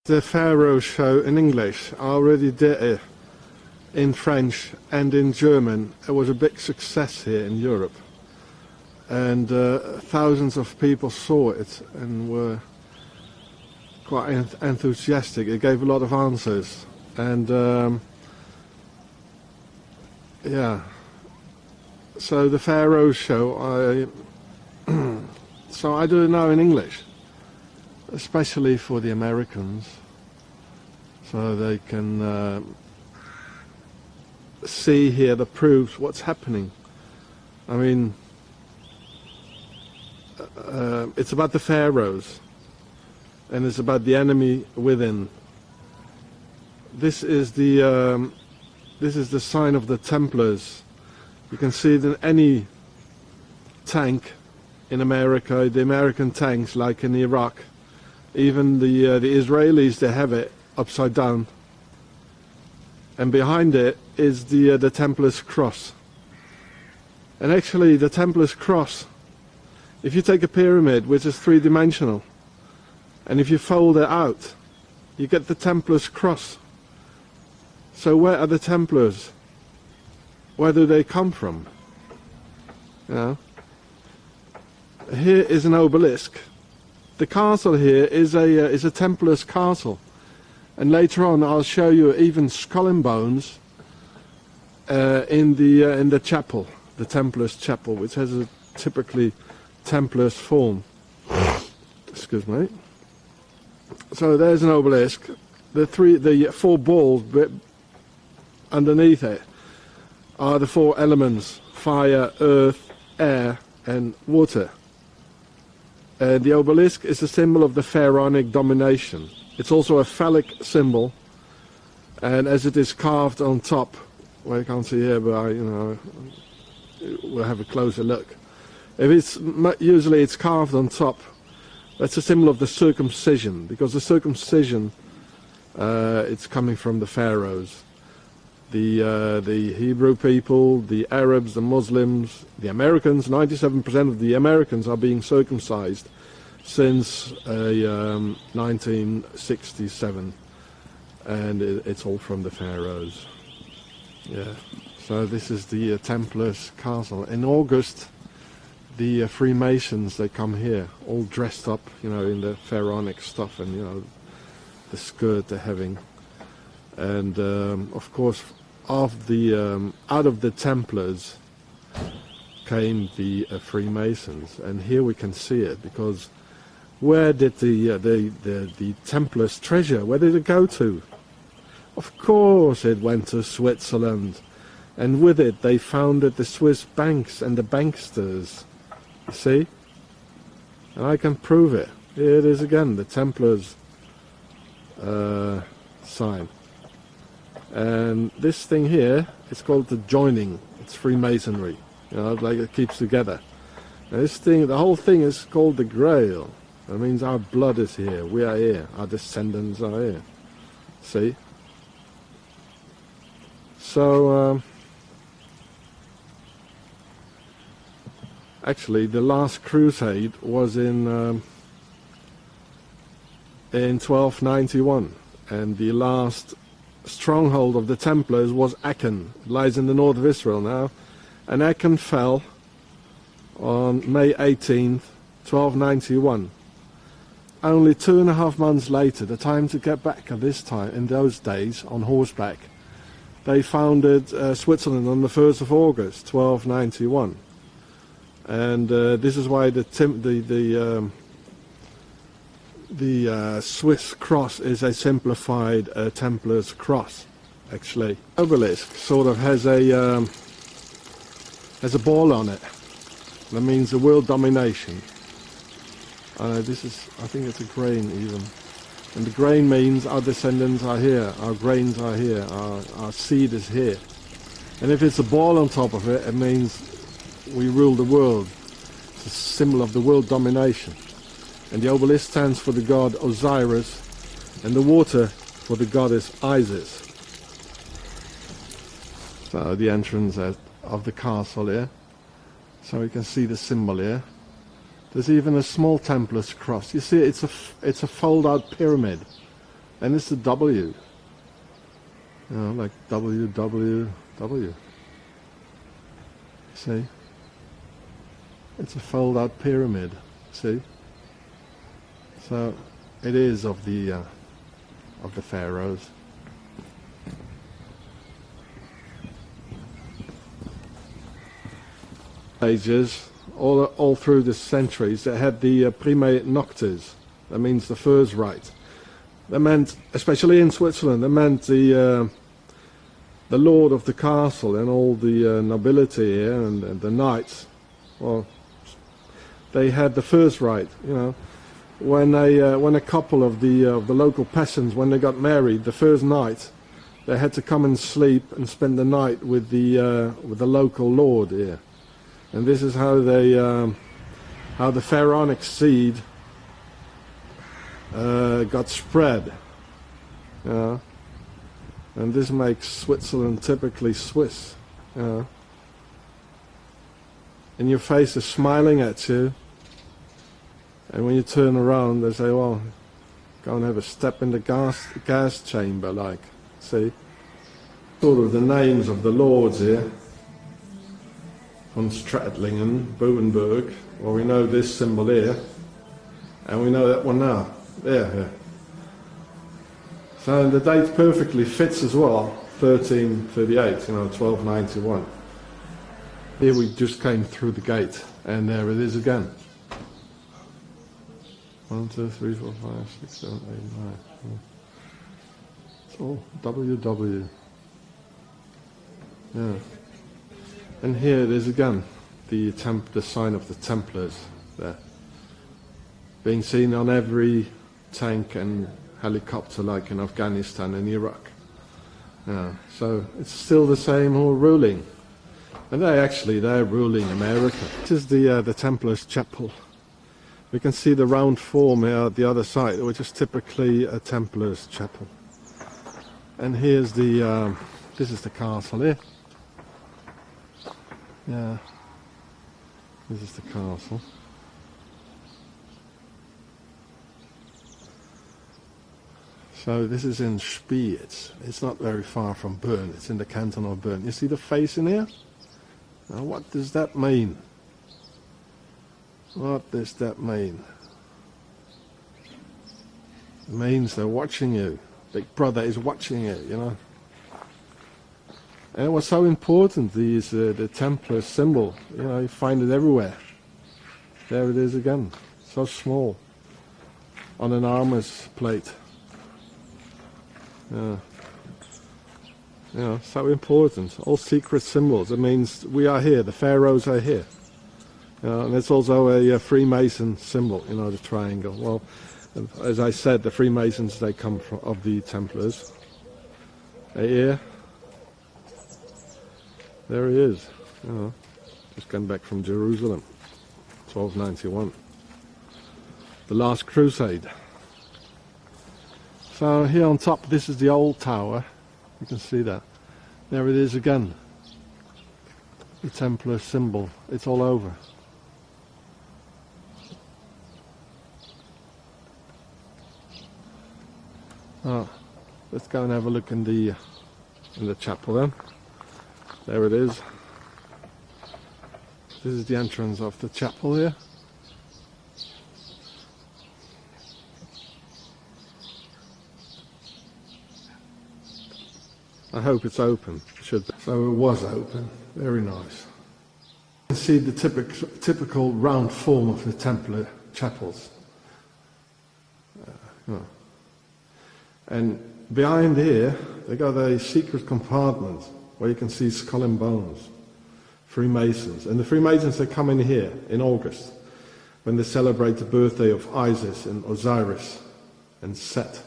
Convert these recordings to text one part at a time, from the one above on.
The Pharaonenshow in English. I already did it in French and in German. It was a big success here in Europe, and thousands of people saw it and were quite enthusiastic. It gave a lot of answers, and yeah. So the Pharaonenshow, so I do it now in English, especially for the Americans, so they can see here the proofs what's happening. I mean, it's about the pharaohs, and it's about the enemy within. This is the sign of the Templars. You can see it in any tank in America, the American tanks, like in Iraq. Even the Israelis, they have it upside down, and behind it is the Templars cross. And actually, the Templars cross, if you take a pyramid which is three-dimensional, and if you fold it out, you get the Templars cross. So where are the Templars? Where do they come from? You know? Here is an obelisk. The castle here is a Templar's castle, and later on I'll show you even skull and bones in the chapel, the Templars chapel, which has a typically Templars form. Excuse me. So there's an obelisk. The four balls underneath it are the four elements: fire, earth, air, and water. The obelisk is a symbol of the pharaonic domination. It's also a phallic symbol, and as it is carved on top, well, you can't see here, but we'll have a closer look. Usually it's carved on top. That's a symbol of the circumcision, because the circumcision, it's coming from the pharaohs. The Hebrew people, the Arabs, the Muslims, the Americans, 97% of the Americans are being circumcised since 1967, and it's all from the pharaohs. Yeah. So this is the Templars castle. In August, the Freemasons, they come here, all dressed up, in the pharaonic stuff, and the skirt they're having, and of course, out of the Templars came the Freemasons, and here we can see it, because where did the Templars' treasure, where did it go to? Of course it went to Switzerland, and with it they founded the Swiss banks and the banksters. You see? And I can prove it. Here it is again, the Templars sign. And this thing here, it's called the joining. It's Freemasonry, like it keeps together. And this thing, the whole thing is called the Grail. That means our blood is here, we are here, our descendants are here. See? So, actually, the last crusade was in 1291, and the last stronghold of the Templars was Aachen. It lies in the north of Israel now, and Aachen fell on May 18th, 1291. Only 2.5 months later, the time to get back at this time, in those days, on horseback, they founded Switzerland on the 1st of August, 1291. And this is why the Swiss cross is a simplified Templar's cross, actually. Obelisk sort of has a ball on it. That means the world domination. I think it's a grain even. And the grain means our descendants are here, our grains are here, our seed is here. And if it's a ball on top of it, it means we rule the world. It's a symbol of the world domination. And the obelisk stands for the god Osiris, and the water for the goddess Isis. So the entrance of the castle here. So you can see the symbol here. There's even a small Templar's cross. You see, it's a fold-out pyramid. And it's the W. You know, like WWW. See? It's a fold-out pyramid. See? So it is of the pharaohs. Ages, all through the centuries, they had the prime noctes. That means the first right. That meant, especially in Switzerland, that meant the lord of the castle and all the nobility here and the knights. Well, they had the first right. You know, when a couple of the local peasants, when they got married, the first night, they had to come and sleep and spend the night with the local lord here. And this is how how the pharaonic seed got spread. You know? And this makes Switzerland typically Swiss. You know? And your face is smiling at you. And when you turn around, they say, well, go and have a step in the gas chamber, like, see? Sort of the names of the lords here. Von Stradlingen, Bovenberg. Well, we know this symbol here. And we know that one now. There. So the date perfectly fits as well. 1338, you know, 1291. Here we just came through the gate. And there it is again. 1, 2, 3, 4, 5, 6, 7, 8, 9. It's all WW. Yeah. And here it is again, the sign of the Templars there. Being seen on every tank and helicopter like in Afghanistan and Iraq. Yeah. So it's still the same who are ruling. And they're ruling America. This is the Templars chapel. We can see the round form here at the other side, which is typically a Templars chapel. And here's this is the castle here. Yeah, this is the castle. So this is in Schweiz. It's not very far from Bern. It's in the canton of Bern. You see the face in here? Now what does that mean? What does that mean? It means they're watching you. Big Brother is watching you, you know. And it was so important, the Templar symbol. You know, you find it everywhere. There it is again. So small. On an armor's plate. Yeah. You know, so important. All secret symbols. It means we are here. The pharaohs are here. You know, and it's also a Freemason symbol, you know, the triangle. Well, as I said, the Freemasons, they come from of the Templars. Here. There he is. You know, just came back from Jerusalem. 1291. The last crusade. So here on top, this is the old tower. You can see that. There it is again. The Templar symbol. It's all over. Oh, let's go and have a look in the chapel then. There it is. This is the entrance of the chapel here. I hope it's open. It should be. So it was open. Very nice. You can see the typical round form of the Templar chapels. And behind here, they got a secret compartment where you can see skull and bones. Freemasons. And the Freemasons, they come in here in August when they celebrate the birthday of Isis and Osiris and Seth.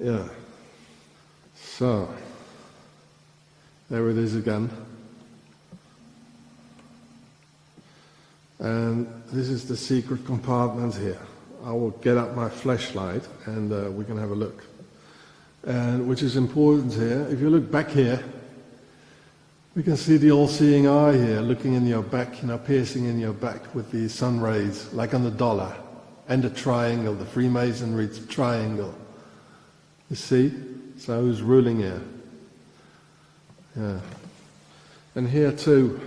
Yeah. So, there it is again. And this is the secret compartment here. I will get out my flashlight and we can have a look. And which is important here, if you look back here, we can see the all-seeing eye here, looking in your back, you know, piercing in your back with the sun rays, like on the dollar. and the triangle, the Freemasonry triangle. You see? So who's ruling here? Yeah. And here too.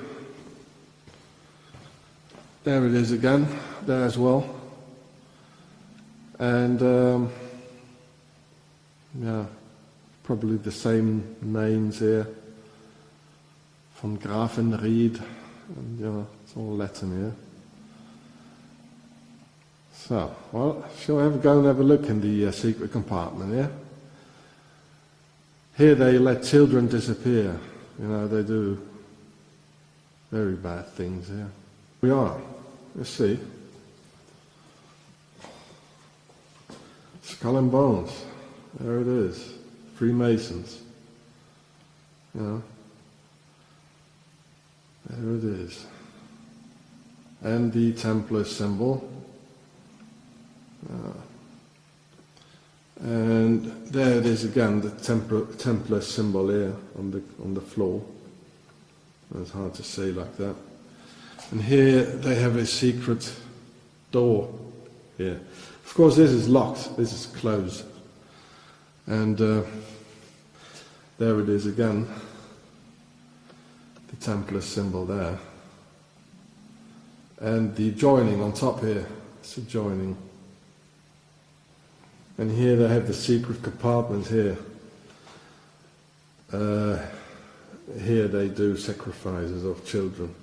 There it is again, there as well. And yeah, probably the same names here. Von Grafenried, and it's all Latin here. So, well, shall we go and have a look in the secret compartment, yeah? Here they let children disappear. They do very bad things here. We are. Let's see. Skull and Bones. There it is. Freemasons. There it is. And the Templar symbol. And there it is again, the Templar symbol here on the floor. It's hard to say like that. And here they have a secret door here. Of course this is locked, this is closed. And there it is again, the Templar symbol there. And the joining on top here, it's a joining. And here they have the secret compartment here. Here they do sacrifices of children.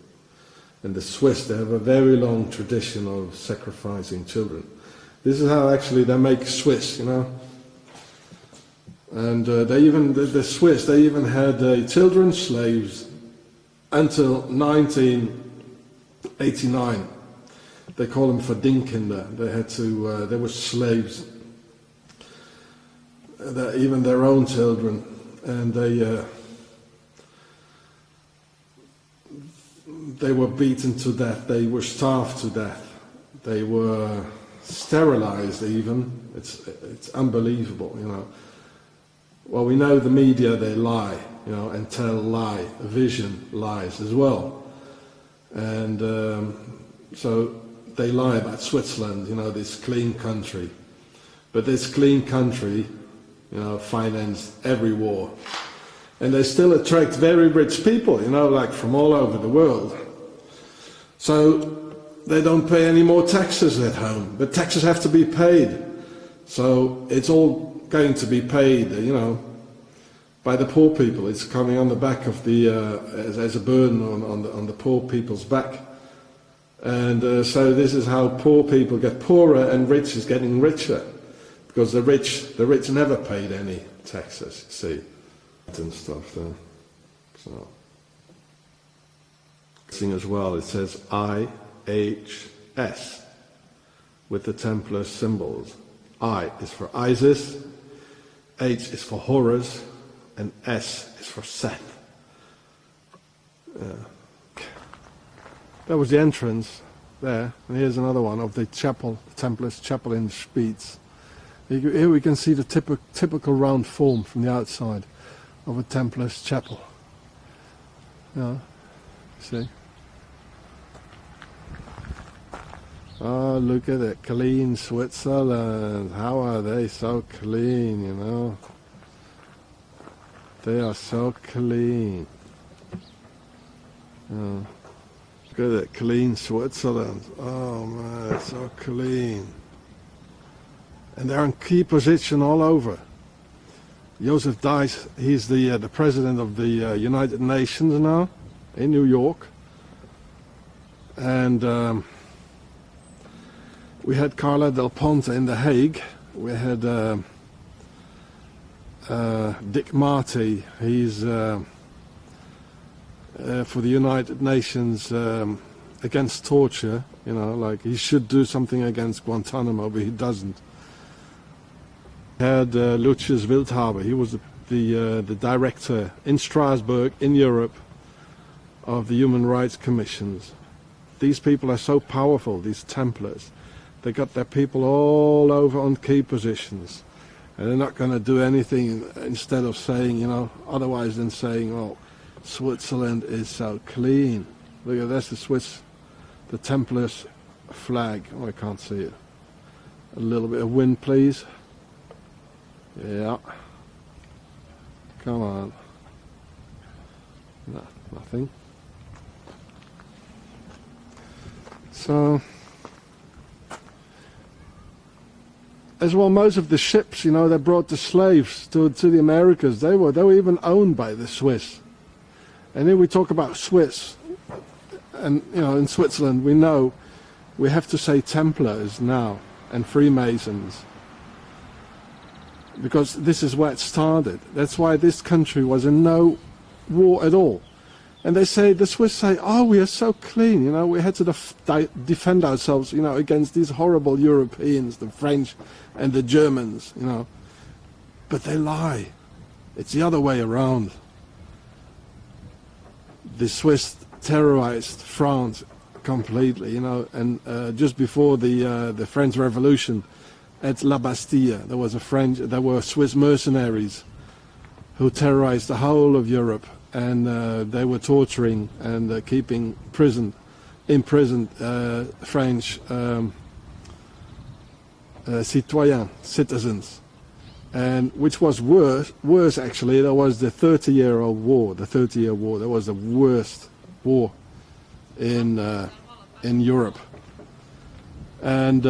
And the Swiss, they have a very long tradition of sacrificing children. This is how actually they make Swiss, And the Swiss, they even had children slaves until 1989. They call them Verdingkinder. They were slaves. Even their own children, and they were beaten to death, they were starved to death, they were sterilized even. It's unbelievable, Well, we know the media, they lie, and tell vision lies as well. And so they lie about Switzerland, this clean country. But this clean country finance every war. And they still attract very rich people, like from all over the world. So they don't pay any more taxes at home, but taxes have to be paid. So it's all going to be paid, by the poor people. It's coming on the back of as a burden on the poor people's back. And so this is how poor people get poorer and rich is getting richer. Because the rich never paid any taxes, you see, and stuff there. So, thing as well, it says IHS with the Templar symbols. I is for Isis, H is for Horus, and S is for Seth. That was the entrance there, and here's another one of the chapel, the Templars' chapel in Schweiz. Here we can see the typical round form from the outside of a Templar's chapel. See? Oh, look at it, clean Switzerland. How are they so clean, They are so clean. Look at it, clean Switzerland. Oh man, it's so clean. And they're in key position all over. Joseph Dice, he's the president of the United Nations now, in New York. And we had Carla Del Ponte in The Hague. We had Dick Marty, he's for the United Nations against torture, like he should do something against Guantanamo, but he doesn't. Had Lucius Wildhaber, he was the director in Strasbourg, in Europe, of the Human Rights Commissions. These people are so powerful, these Templars. They got their people all over on key positions. And they're not going to do anything instead of saying, otherwise than saying, oh, Switzerland is so clean. Look at that's the Templars flag. Oh, I can't see it. A little bit of wind, please. Yeah. Come on. No, nothing. So, as well, most of the ships, you know, that brought the slaves to the Americas, they were even owned by the Swiss. And then we talk about Swiss, and you know, in Switzerland we know we have to say Templars now and Freemasons, because this is where it started. That's why this country was in no war at all. And they say, the Swiss say, oh, we are so clean, you know, we had to defend ourselves, you know, against these horrible Europeans, the French and the Germans, you know. But they lie. It's the other way around. The Swiss terrorized France completely, you know, and just before the French Revolution at La Bastille, there were Swiss mercenaries who terrorized the whole of Europe. And they were torturing and keeping imprisoned French citizens, and which was worse actually. There was the 30-year War. The 30-year War. That was the worst war in Europe, and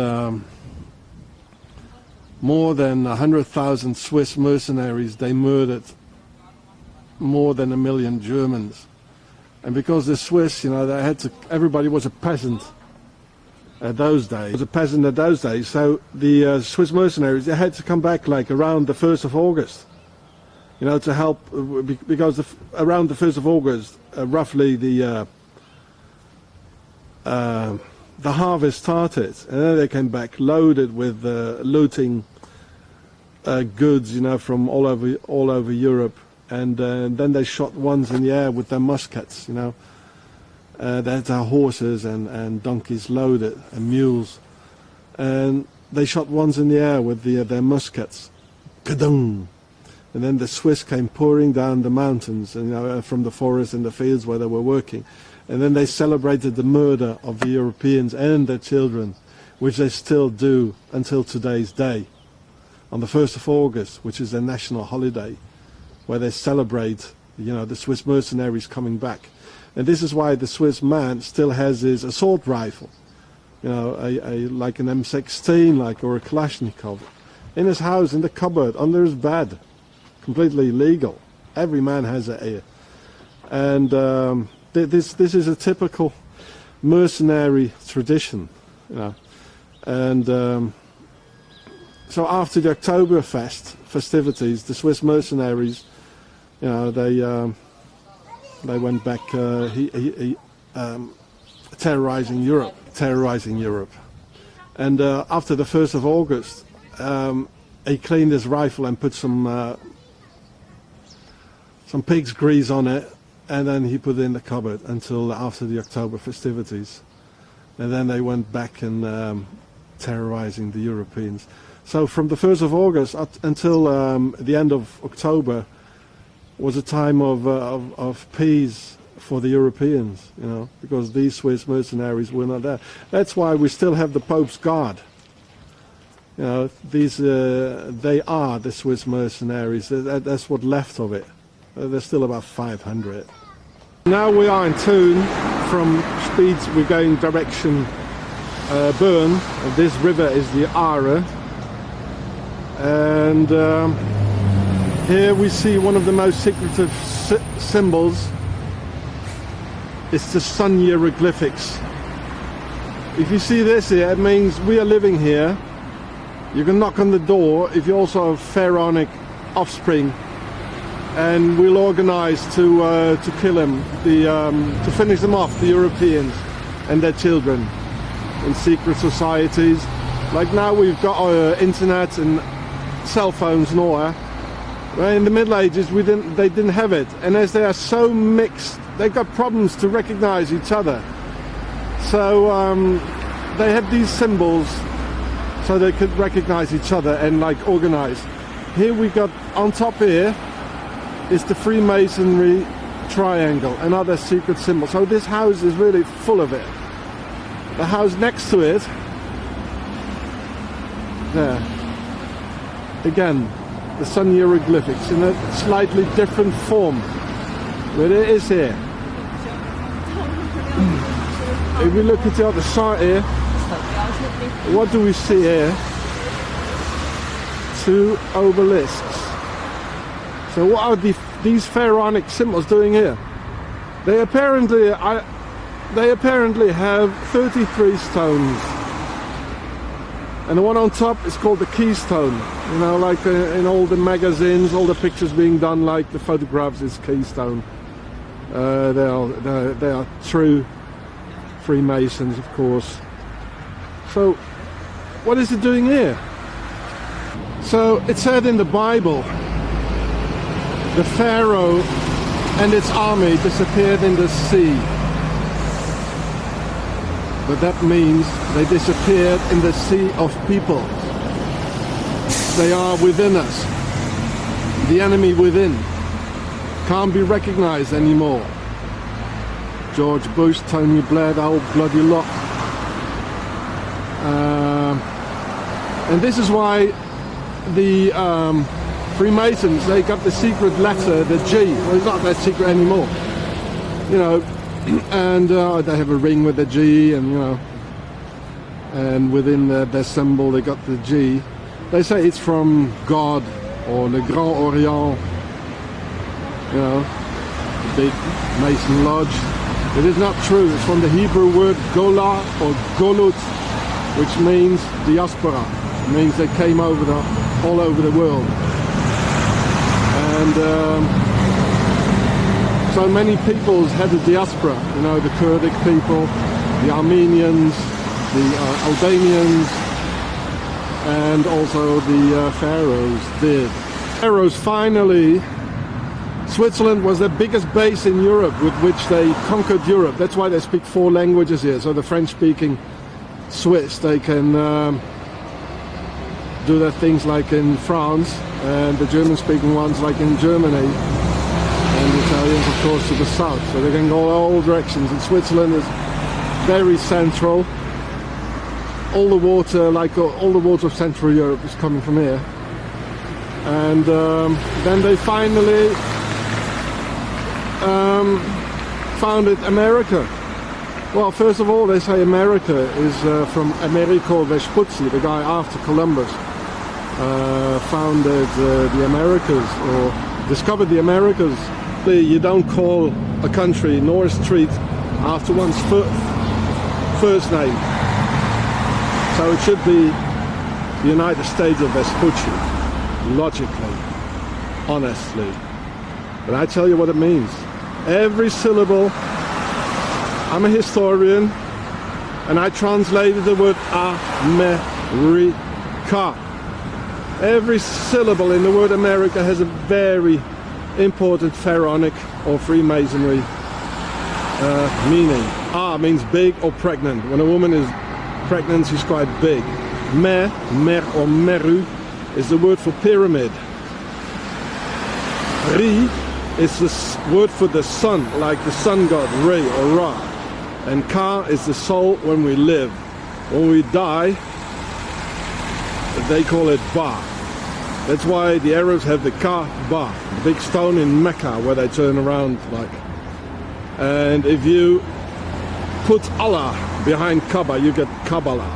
more than 100,000 Swiss mercenaries. They murdered more than 1 million Germans. And because the Swiss, you know, they had to, everybody was a peasant at those days. So the Swiss mercenaries, they had to come back like around the 1st of August, you know, to help, because around the 1st of August, roughly the harvest started, and then they came back loaded with looting goods, you know, from all over Europe. And then they shot ones in the air with their muskets, you know. They had their horses and donkeys loaded, and mules. And they shot ones in the air with their muskets. Kadung! And then the Swiss came pouring down the mountains, and, you know, from the forest and the fields where they were working. And then they celebrated the murder of the Europeans and their children, which they still do until today's day. On the 1st of August, which is their national holiday, where they celebrate, you know, the Swiss mercenaries coming back. And this is why the Swiss man still has his assault rifle, you know, like an M16, or a Kalashnikov, in his house, in the cupboard, under his bed, completely legal. Every man has it. And this is a typical mercenary tradition, you know. And so after the Oktoberfest festivities, the Swiss mercenaries, you know, they went back terrorizing Europe. And after the 1st of August, he cleaned his rifle and put some pig's grease on it, and then he put it in the cupboard until after the October festivities. And then they went back and terrorizing the Europeans. So from the 1st of August until the end of October was a time of peace for the Europeans, you know, because these Swiss mercenaries were not there. That's why we still have the Pope's Guard. You know, they are the Swiss mercenaries. That's what left of it. There's still about 500. Now we are in Thun. From Speeds we're going direction Bern. This river is the Aare. And here we see one of the most secretive symbols. It's the sun hieroglyphics. If you see this here, it means we are living here. You can knock on the door if you also have pharaonic offspring, and we'll organize to kill him, to finish them off, the Europeans and their children, in secret societies. Like now we've got internet and cell phones and all that. In the Middle Ages they didn't have it, and as they are so mixed, they've got problems to recognize each other. So they had these symbols so they could recognize each other and like organize. Here we got on top here is the Freemasonry triangle, another secret symbol. So this house is really full of it. The house next to it there. Again, the sun hieroglyphics in a slightly different form, but it is here. If we look at the other side here, what do we see here? Two obelisks. So what are these pharaonic symbols doing here? They apparently have 33 stones, and the one on top is called the keystone. You know, like in all the magazines, all the pictures being done, like the photographs is keystone. They are true Freemasons, of course. So what is it doing here? So it said in the Bible, the Pharaoh and its army disappeared in the sea. But that means they disappeared in the sea of people. They are within us. The enemy within can't be recognized anymore. George Bush, Tony Blair, the whole bloody lot. And this is why the Freemasons, they got the secret letter, the G. Well, it's not that secret anymore. You know, and they have a ring with the G, and you know, and within their symbol they got the G. They say it's from God or Le Grand Orient, you know, the big Mason lodge. It is not true. It's from the Hebrew word Gola or Golut, which means diaspora. It means they came over all over the world. And so many peoples had the diaspora, you know, the Kurdic people, the Armenians, the Albanians, and also the Pharaohs did. Pharaohs finally, Switzerland was the biggest base in Europe with which they conquered Europe. That's why they speak 4 languages here. So the French-speaking Swiss, they can do their things like in France, and the German-speaking ones like in Germany, and the Italians, of course, to the south. So they can go all directions. And Switzerland is very central. All the water, like all the water of Central Europe, is coming from here. And then they finally founded America. Well, first of all, they say America is from Americo Vespucci, the guy after Columbus founded the Americas, or discovered the Americas. You don't call a country nor a street after one's first name. So it should be the United States of Vespucci, logically, honestly. But I tell you what it means. Every syllable, I'm a historian, and I translated the word America. Every syllable in the word America has a very important Pharaonic or Freemasonry meaning. A means big or pregnant. When a woman is pregnant, she's quite big. Mer or meru is the word for pyramid. Ri is the word for the sun, like the sun god, Re or Ra. And Ka is the soul when we live. When we die, they call it Ba. That's why the Arabs have the Kaaba, the big stone in Mecca where they turn around like. And if you put Allah behind Kaaba, you get Kabbalah,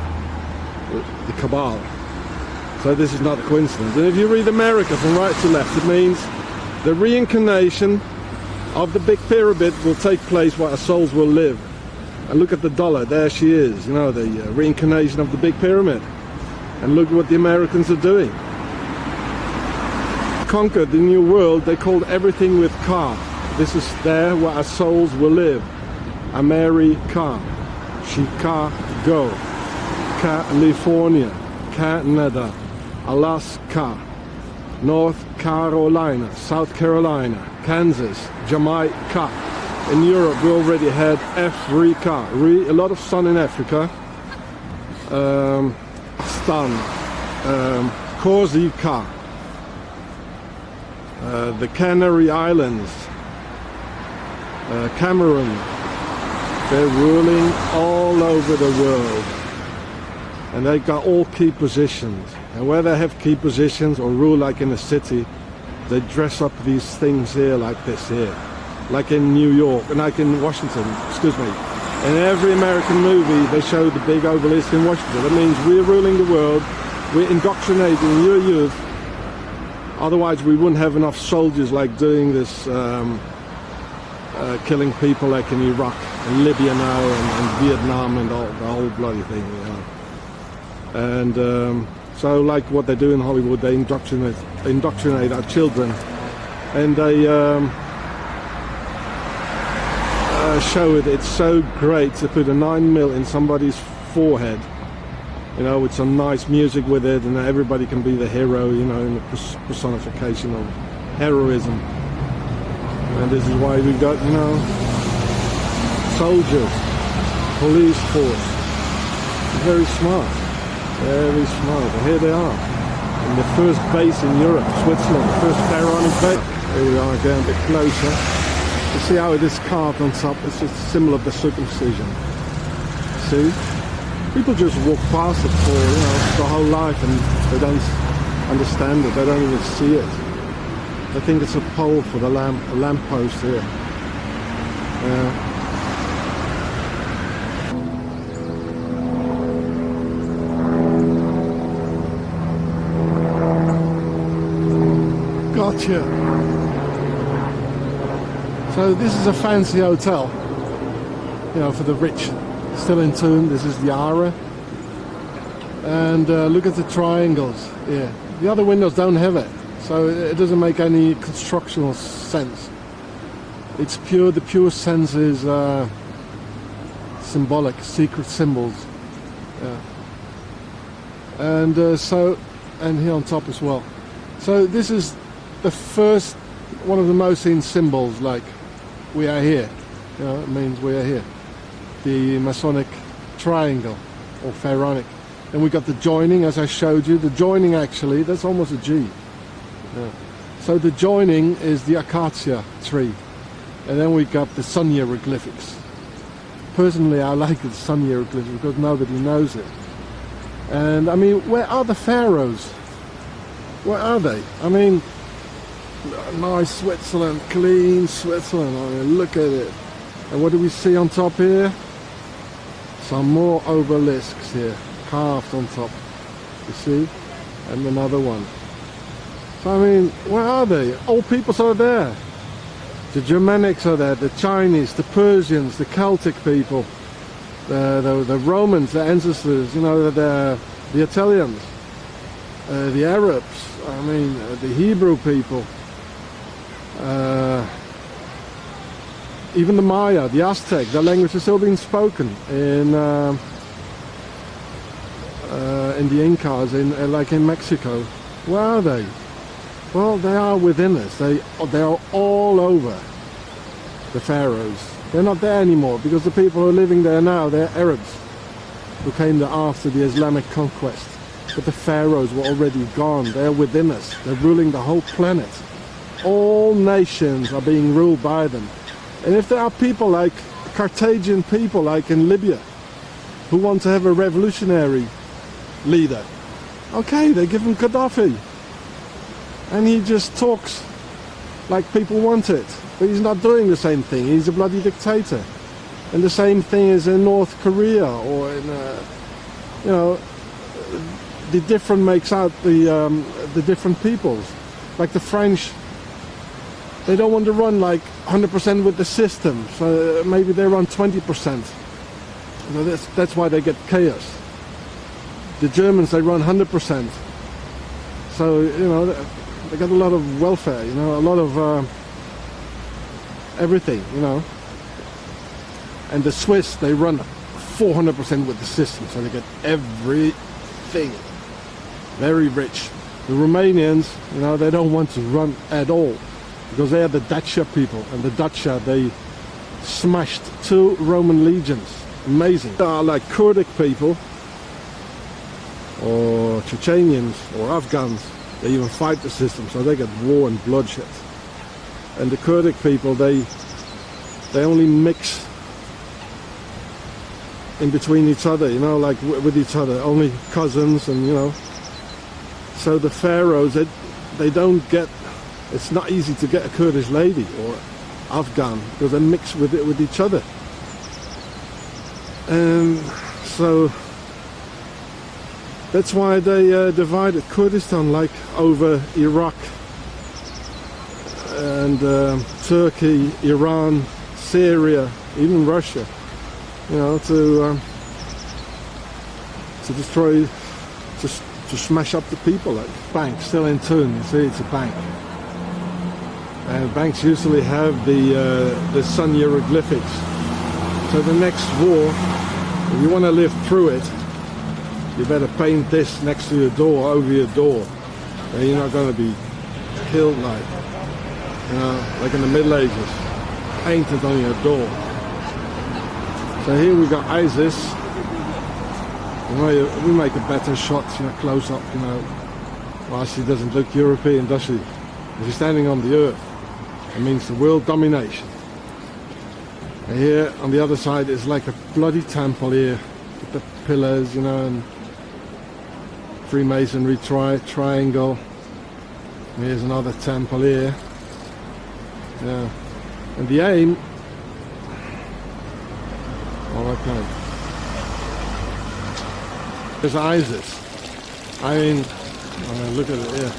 the Kabbalah. So this is not a coincidence. And if you read America from right to left, it means the reincarnation of the big pyramid will take place where our souls will live. And look at the dollar, there she is, you know, the reincarnation of the big pyramid. And look what the Americans are doing. Conquered the new world, they called everything with Ka. This is there where our souls will live. America, Chicago, California, Canada, Alaska, North Carolina, South Carolina, Kansas, Jamaica. In Europe we already had Africa, a lot of sun in Africa. Corsica, the Canary Islands, Cameroon. They're ruling all over the world, and they got all key positions. And where they have key positions or rule, like in a city, they dress up these things here like this here. Like in New York, and like in Washington, excuse me. In every American movie, they show the big obelisk in Washington. That means we're ruling the world, we're indoctrinating your youth. Otherwise, we wouldn't have enough soldiers like doing this, killing people like in Iraq and Libya now and Vietnam and all, the whole bloody thing. You know. And so, like what they do in Hollywood, they indoctrinate our children, and they show it. It's so great to put a 9mm in somebody's forehead, you know, with some nice music with it, and everybody can be the hero, you know, in the personification of heroism. And this is why we've got, you know, soldiers, police force. Very smart, very smart. And here they are, in the first base in Europe, Switzerland, the first Pharaonic base. Here we are again, a bit closer. You see how it is carved on top? It's just a symbol of the circumcision. See? People just walk past it for, you know, the whole life, and they don't understand it. They don't even see it. I think it's a pole for the lamp post here. Gotcha. So this is a fancy hotel, you know, for the rich. Still in tune. This is the Ara. And look at the triangles here. The other windows don't have it, so it doesn't make any constructional sense. It's pure, the pure sense is symbolic, secret symbols. Yeah. And so, and here on top as well. So this is the first, one of the most seen symbols, like we are here. You know, it means we are here. The Masonic triangle, or Pharaonic. And we got the joining, as I showed you. The joining, actually, that's almost a G. Yeah. So the joining is the acacia tree. And then we got the sun hieroglyphics. Personally, I like the sun hieroglyphics because nobody knows it. And I mean, where are the pharaohs? Where are they? I mean, nice Switzerland, clean Switzerland. I mean, look at it. And what do we see on top here? Some more obelisks here, carved on top. You see? And another one. So I mean, where are they? Old peoples are there. The Germanics are there, the Chinese, the Persians, the Celtic people, the Romans, the ancestors, you know, the Italians, the Arabs, I mean, the Hebrew people, even the Maya, the Aztec. Their language is still being spoken in the Incas, like in Mexico. Where are they? Well, they are within us. They are all over the pharaohs. They're not there anymore because the people who are living there now, they're Arabs who came there after the Islamic conquest. But the pharaohs were already gone. They're within us. They're ruling the whole planet. All nations are being ruled by them. And if there are people like Carthaginian people, like in Libya, who want to have a revolutionary leader, okay, they give him Gaddafi. And he just talks like people want it. But he's not doing the same thing. He's a bloody dictator. And the same thing is in North Korea or in, you know, the different makes out the different peoples. Like the French, they don't want to run like 100% with the system. So maybe they run 20%. You know, that's why they get chaos. The Germans, they run 100%. So, you know, they got a lot of welfare, you know, a lot of everything, you know. And the Swiss, they run 400% with the system, so they get everything. Very rich. The Romanians, you know, they don't want to run at all because they are the Dacia people, and the Dacia, they smashed 2 Roman legions. Amazing. They are like Kurdic people or Chechenians or Afghans. They even fight the system, so they get war and bloodshed. And the Kurdic people, they only mix in between each other, you know, like with each other, only cousins, and you know, So the pharaohs, they don't get. It's not easy to get a Kurdish lady or Afghan because they mix with each other. And so that's why they divided Kurdistan, like over Iraq and Turkey, Iran, Syria, even Russia. You know, to destroy, to smash up the people. Like bank still in tune. You see, it's a bank. And banks usually have the sun hieroglyphics. So the next war, if you want to live through it, you better paint this next to your door, over your door. And you're not going to be killed like in the Middle Ages. Painted on your door. So here we got ISIS. We make a better shot, close up, Well, she doesn't look European, does she? If she's standing on the earth, it means the world domination. And here on the other side is like a bloody temple here, with the pillars, and Freemasonry triangle. And here's another temple here. Yeah. And the aim. Oh, okay. There's ISIS. I mean, look at it here.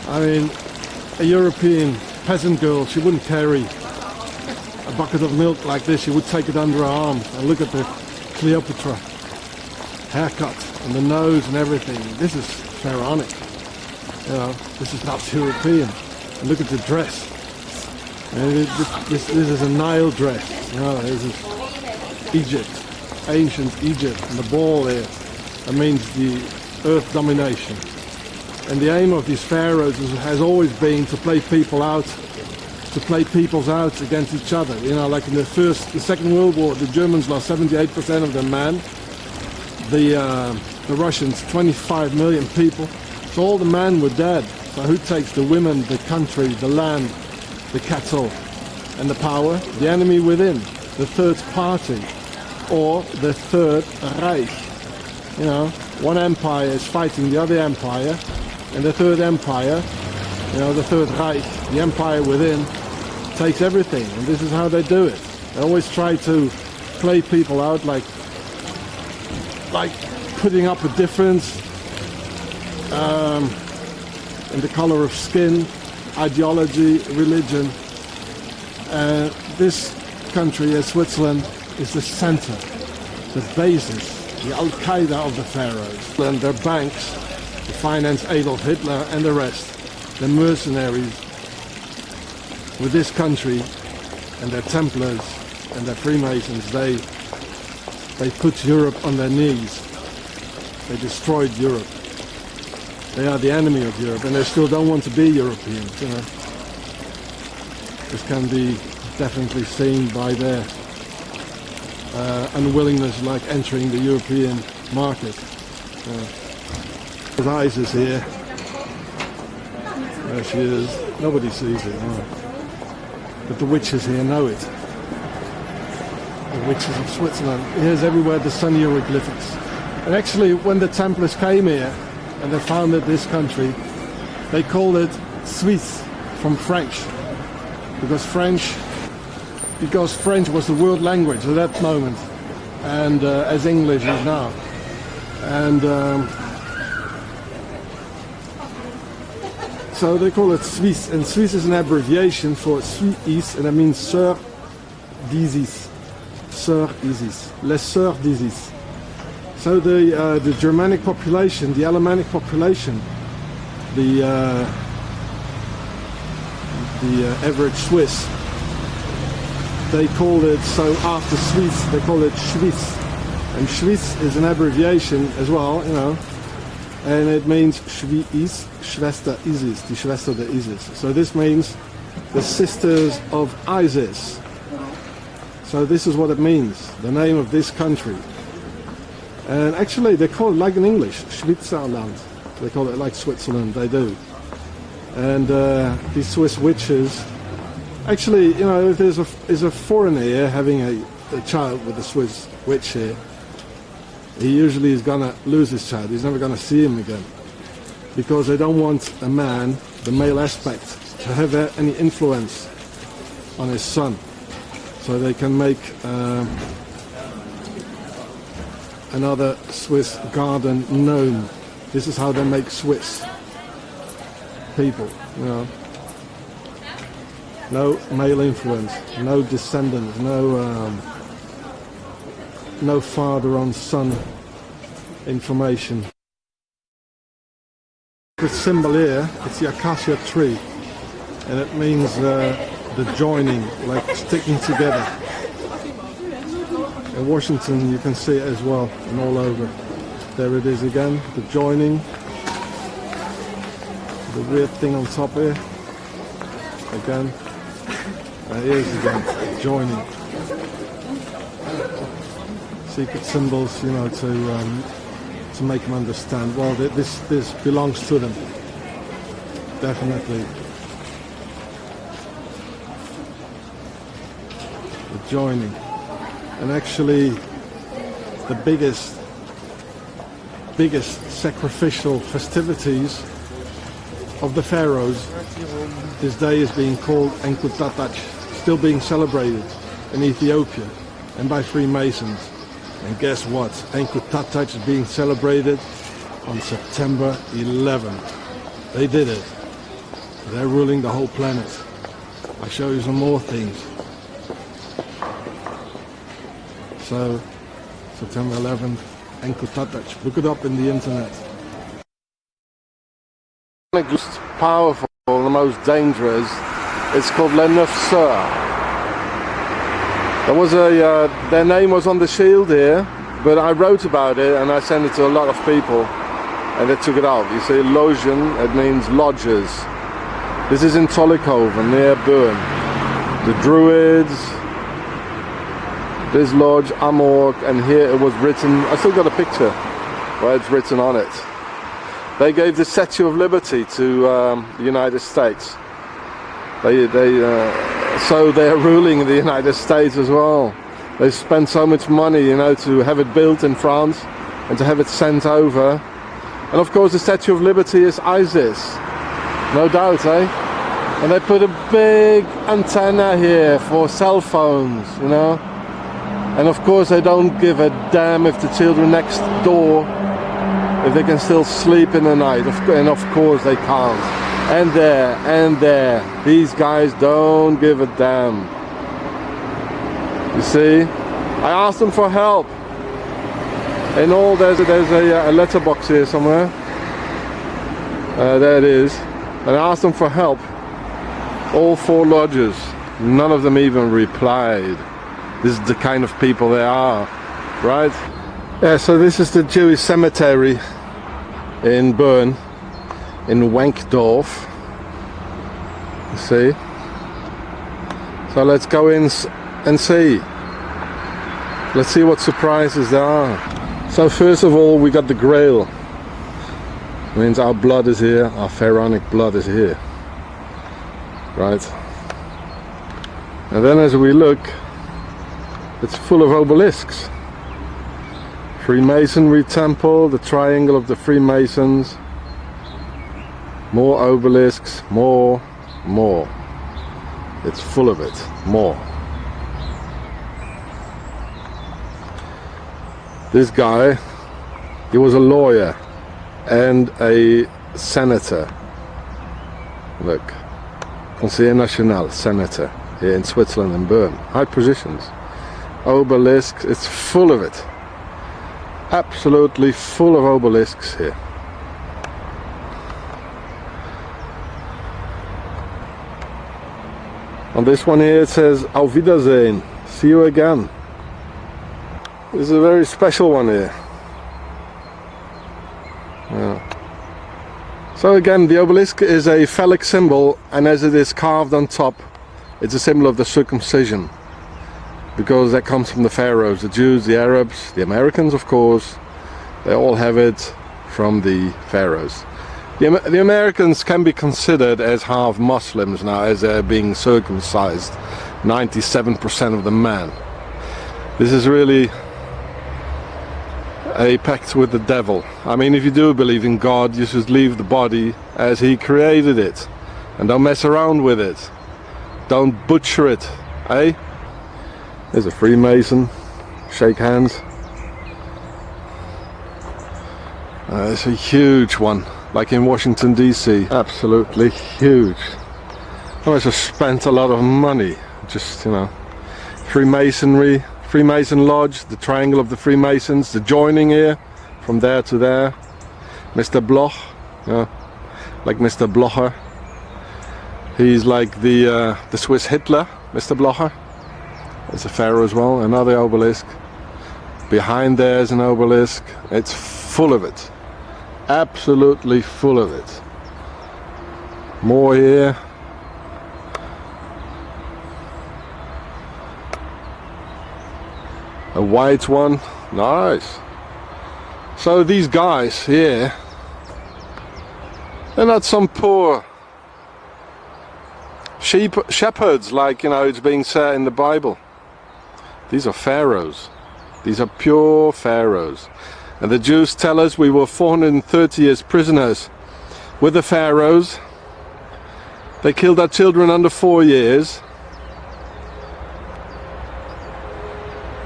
I mean, a European peasant girl, she wouldn't carry a bucket of milk like this. She would take it under her arm. And look at the Cleopatra haircut and the nose and everything. This is pharaonic. This is not European. And look at the dress. And this is a Nile dress. This is Egypt, ancient Egypt, and the ball here. That means the earth domination. And the aim of these pharaohs has always been to play people out, to play peoples out against each other. Like in the Second World War, the Germans lost 78% of their men. The Russians, 25 million people. So all the men were dead. So who takes the women, the country, the land, the cattle, and the power? The enemy within, the third party, or the Third Reich. One empire is fighting the other empire, and the third empire, the Third Reich, the empire within, takes everything. And this is how they do it. They always try to play people out, like putting up a difference in the color of skin, ideology, religion. This country, Switzerland, is the center, the basis, the Al-Qaeda of the pharaohs. And their banks to finance Adolf Hitler and the rest, the mercenaries with this country, and their Templars and their Freemasons. They put Europe on their knees. They destroyed Europe. They are the enemy of Europe, and they still don't want to be Europeans. This can be definitely seen by their unwillingness, like entering the European market. There's ISIS here. There she is. Nobody sees it. No. But the witches here know it. The witches of Switzerland. Here's everywhere the sun hieroglyphics. And actually, when the Templars came here and they founded this country, they called it Suisse, from French, because French was the world language at that moment, and as English is now. And so they call it Suisse, and Suisse is an abbreviation for Suisse, and that means Sœur d'Isis. Sœur Isis, les Sœurs d'Isis. So the Germanic population, the Alemannic population, the average Swiss, they called it, so after Swiss, they call it Schweiz. And Schweiz is an abbreviation as well, and it means Schweiz, Schwester Isis, die Schwester der Isis. So this means the sisters of Isis. So this is what it means, the name of this country. And actually they call it like in English, Schweizerland. They call it like Switzerland, they do. And these Swiss witches, actually, if there's a foreigner here having a child with a Swiss witch here, he usually is gonna lose his child. He's never gonna see him again, because they don't want a man, the male aspect, to have any influence on his son, so they can make another Swiss garden known. This is how they make Swiss people, you know. No male influence, no descendants, no father on son information. The symbol here, it's the acacia tree, and it means the joining, like sticking together. In Washington you can see it as well, and all over. There it is again, the joining. The weird thing on top here, again. Here's again, joining. Secret symbols, you know, to make them understand. Well, this belongs to them, definitely. The joining, and actually, the biggest sacrificial festivities of the pharaohs. This day is being called Enkutataç, still being celebrated in Ethiopia and by Freemasons. And guess what? Enkutataç is being celebrated on September 11th. They did it. They're ruling the whole planet. I'll show you some more things. So, September 11th, Enkutataç. Look it up in the internet. The most powerful, the most dangerous, it's called Le Neuf Sœurs. There was their name was on the shield here, but I wrote about it and I sent it to a lot of people, and they took it out. You see, Logen, it means lodges. This is in Tollikhoven, near Bern. The Druids, this lodge, Amorg, and here it was written, I still got a picture where it's written on it. They gave the Statue of Liberty to the United States. So they are ruling the United States as well. They spent so much money, you know, to have it built in France and to have it sent over. And of course the Statue of Liberty is ISIS, no doubt, eh? And they put a big antenna here for cell phones, you know. And of course they don't give a damn if the children next door, if they can still sleep in the night, and of course they can't. And there, these guys don't give a damn. You see, I asked them for help. In all, there's a letterbox here somewhere. There it is. And I asked them for help. All 4 lodges, none of them even replied. This is the kind of people they are, right? Yeah, so this is the Jewish cemetery in Bern, in Wankdorf. You see? So let's go in and see. Let's see what surprises there are. So first of all, we got the Grail. It means our blood is here, our pharaonic blood is here. Right? And then as we look, it's full of obelisks. Freemasonry temple, the triangle of the Freemasons. More obelisks, more. It's full of it, more. This guy, he was a lawyer and a senator. Look, Conseiller National, senator, here in Switzerland and Bern. High positions. Obelisks, it's full of it. Absolutely full of obelisks here. On this one here it says Auf Wiedersehen, see you again. This is a very special one here. Yeah. So again, the obelisk is a phallic symbol, and as it is carved on top, it's a symbol of the circumcision, because that comes from the pharaohs, the Jews, the Arabs, the Americans, of course. They all have it from the pharaohs. The Americans can be considered as half Muslims now, as they're being circumcised, 97% of the men. This is really a pact with the devil. I mean, if you do believe in God, you should leave the body as he created it, and don't mess around with it. Don't butcher it, eh? There's a Freemason. Shake hands. It's a huge one, like in Washington DC. Absolutely huge. I must have spent a lot of money, just, you know. Freemasonry, Freemason Lodge, the triangle of the Freemasons, the joining here, from there to there. Mr. Bloch, yeah, like Mr. Blocher. He's like the Swiss Hitler, Mr. Blocher. There's a pharaoh as well, another obelisk. Behind there's an obelisk. It's full of it. Absolutely full of it. More here. A white one. Nice. So these guys here, they're not some poor shepherds like, you know, it's being said in the Bible. These are pharaohs. These are pure pharaohs. And the Jews tell us we were 430 years prisoners with the pharaohs. They killed our children under 4 years.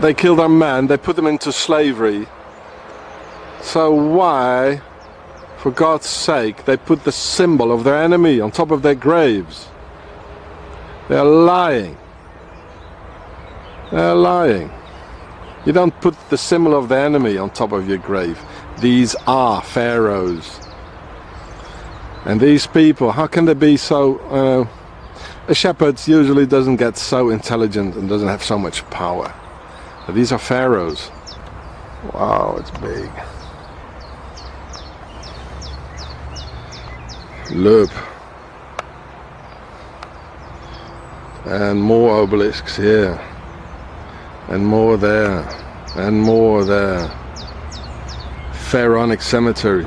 They killed our men. They put them into slavery. So why, for God's sake, they put the symbol of their enemy on top of their graves? They're lying. They're lying. You don't put the symbol of the enemy on top of your grave. These are pharaohs. And these people, how can they be so... a shepherd usually doesn't get so intelligent and doesn't have so much power. But these are pharaohs. Wow, it's big. Look. And more obelisks here. And more there, and more there. Pharaonic cemetery.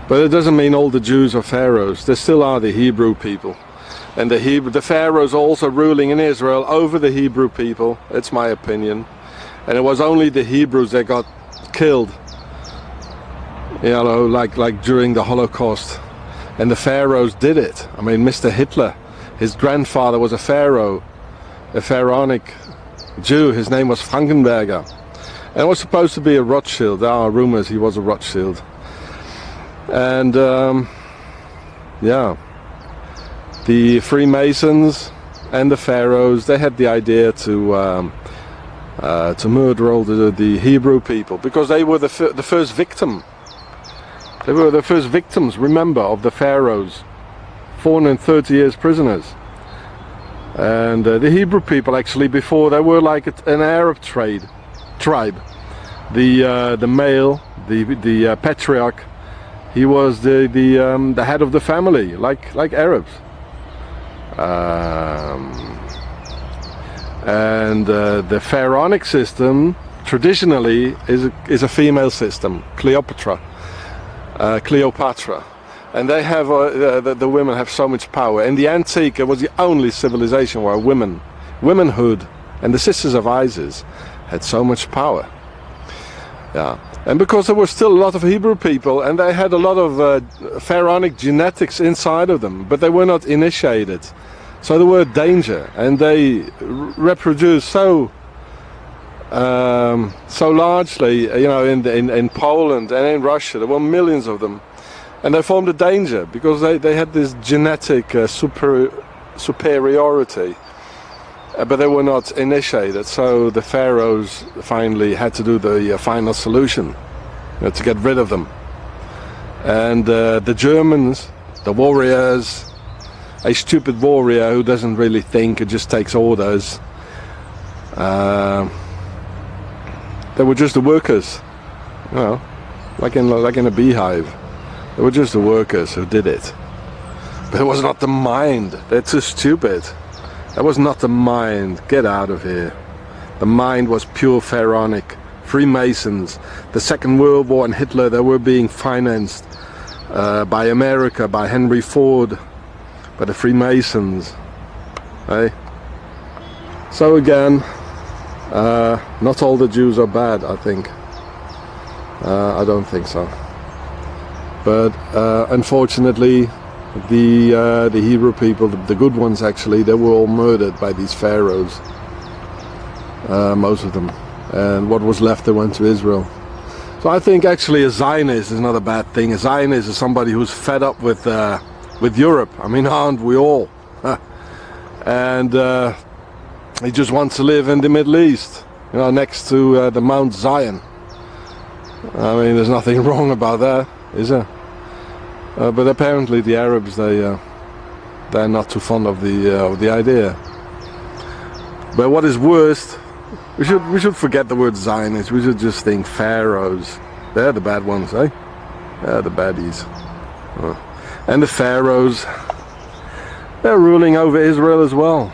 But it doesn't mean all the Jews are pharaohs. There still are the Hebrew people. And the pharaohs are also ruling in Israel over the Hebrew people. It's my opinion. And it was only the Hebrews that got killed. You know, like during the Holocaust. And the pharaohs did it. I mean, Mr. Hitler, his grandfather was a pharaoh, a pharaonic Jew. His name was Frankenberger, and it was supposed to be a Rothschild. There are rumors he was a Rothschild. And yeah, the Freemasons and the pharaohs, they had the idea to murder all the Hebrew people, because they were the first victim. They were the first victims, remember, of the pharaohs. 430 years prisoners. And the Hebrew people, actually, before, they were like an Arab tribe. The male, the patriarch, he was the head of the family, like Arabs. And the pharaonic system traditionally is a female system, Cleopatra. And they have the women have so much power. In the antique, it was the only civilization where womanhood, and the sisters of Isis had so much power. Yeah, and because there were still a lot of Hebrew people, and they had a lot of pharaonic genetics inside of them, but they were not initiated, so they were a danger, and they reproduced so largely. You know, in Poland and in Russia, there were millions of them. And they formed a danger because they had this genetic superiority, but they were not initiated. So the pharaohs finally had to do the final solution, you know, to get rid of them. And the Germans, the warriors, a stupid warrior who doesn't really think and just takes orders, they were just the workers, you know, like in a beehive. They were just the workers who did it. But it was not the mind. They're too stupid. That was not the mind. Get out of here. The mind was pure pharaonic. Freemasons. The Second World War and Hitler, they were being financed by America, by Henry Ford, by the Freemasons. Hey? So again, not all the Jews are bad, I think. I don't think so. But unfortunately, the Hebrew people, the good ones actually, they were all murdered by these pharaohs. Most of them. And what was left, they went to Israel. So I think actually a Zionist is not a bad thing. A Zionist is somebody who's fed up with Europe. I mean, aren't we all? And he just wants to live in the Middle East, you know, next to the Mount Zion. I mean, there's nothing wrong about that, is there? But apparently the Arabs, they're not too fond of the idea. But what is worst, we should forget the word Zionist. We should just think pharaohs. They're the bad ones, eh? They're the baddies. And the pharaohs, they're ruling over Israel as well,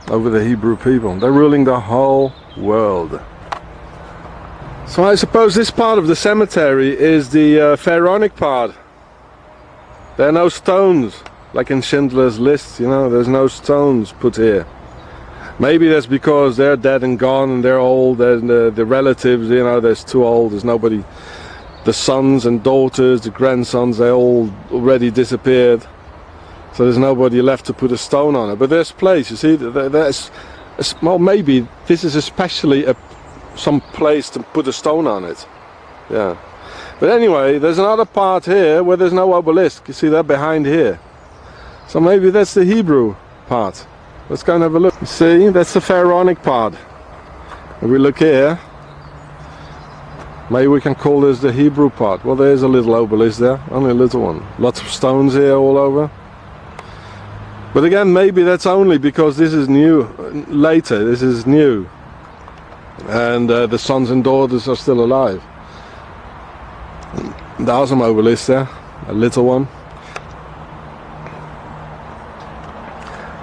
over the Hebrew people. They're ruling the whole world. So I suppose this part of the cemetery is the pharaonic part. There are no stones, like in Schindler's List, you know, there's no stones put here. Maybe that's because they're dead and gone and they're old, and the relatives, you know, they're too old, there's nobody. The sons and daughters, the grandsons, they all already disappeared. So there's nobody left to put a stone on it. But there's place, you see, there's, well, maybe this is especially some place to put a stone on it. Yeah. But anyway, there's another part here where there's no obelisk. You see that behind here. So maybe that's the Hebrew part. Let's go and have a look. You see, that's the pharaonic part. If we look here, maybe we can call this the Hebrew part. Well, there's a little obelisk there, only a little one. Lots of stones here all over. But again, maybe that's only because this is new. Later, this is new. And the sons and daughters are still alive. There are some obelisks there, a little one.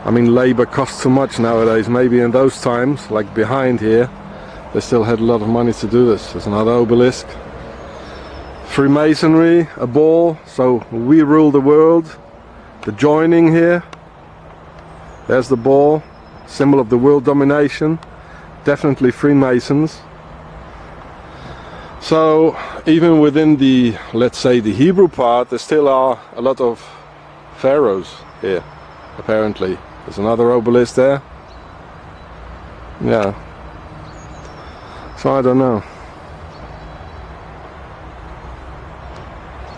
I mean, labor costs too much nowadays. Maybe in those times, like behind here, they still had a lot of money to do this. There's another obelisk. Freemasonry, a ball, so we rule the world. The joining here, there's the ball, symbol of the world domination. Definitely Freemasons. So even within the, let's say, the Hebrew part, there still are a lot of pharaohs here, apparently. There's another obelisk there. Yeah. So I don't know.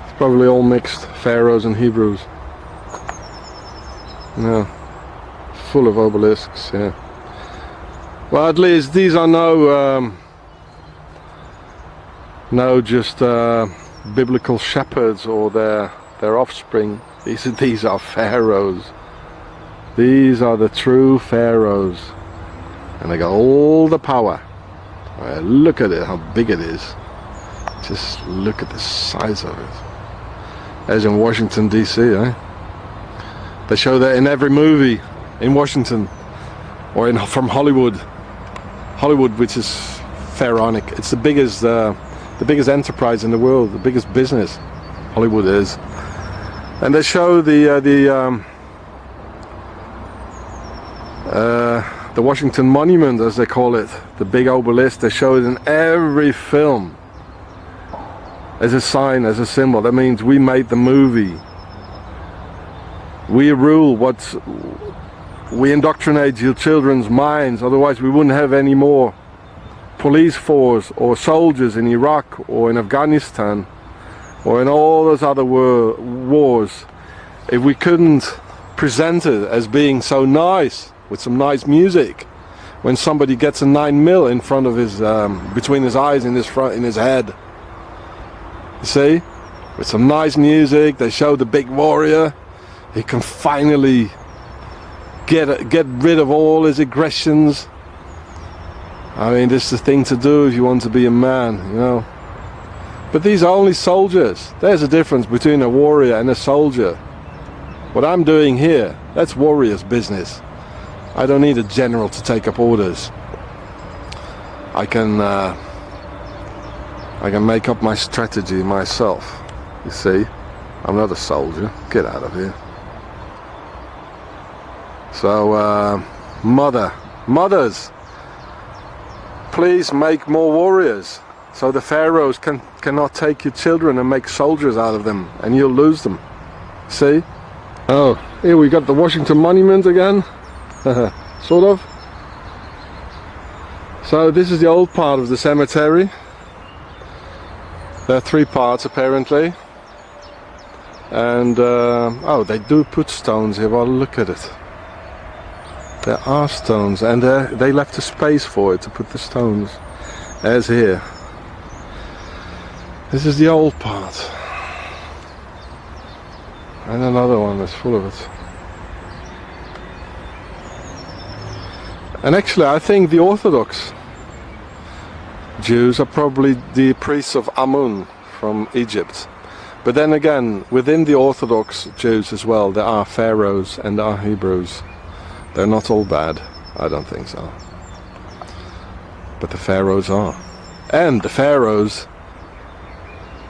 It's probably all mixed, pharaohs and Hebrews. Yeah. Full of obelisks, yeah. Well, at least these are no just biblical shepherds or their offspring. These are pharaohs. These are the true pharaohs, and they got all the power. Look at it, how big it is. Just look at the size of it. As in Washington DC, eh? They show that in every movie in Washington, or from Hollywood. Hollywood, which is pharaonic. It's the biggest enterprise in the world, the biggest business. Hollywood is, and they show the Washington Monument, as they call it, the big obelisk. They show it in every film as a sign, as a symbol. That means we made the movie. We rule we indoctrinate your children's minds, otherwise we wouldn't have any more police force or soldiers in Iraq or in Afghanistan or in all those other wars if we couldn't present it as being so nice, with some nice music. When somebody gets a 9mm in front of his, between his eyes and in his head, you see, with some nice music, they show the big warrior. He can finally get rid of all his aggressions. I mean, this is the thing to do if you want to be a man, you know. But these are only soldiers. There's a difference between a warrior and a soldier. What I'm doing here, that's warrior's business. I don't need a general to take up orders. I can make up my strategy myself. You see, I'm not a soldier. Get out of here. So, mothers, please make more warriors. So the pharaohs cannot take your children and make soldiers out of them, and you'll lose them. See? Oh, here we got the Washington Monument again. Sort of. So this is the old part of the cemetery. There are 3 parts apparently. And oh, they do put stones here. Well, look at it. There are stones, and they left a space for it to put the stones, as here. This is the old part. And another one that's full of it. And actually, I think the Orthodox Jews are probably the priests of Amun from Egypt. But then again, within the Orthodox Jews as well, there are pharaohs and there are Hebrews. They're not all bad. I don't think so. But the pharaohs are. And the pharaohs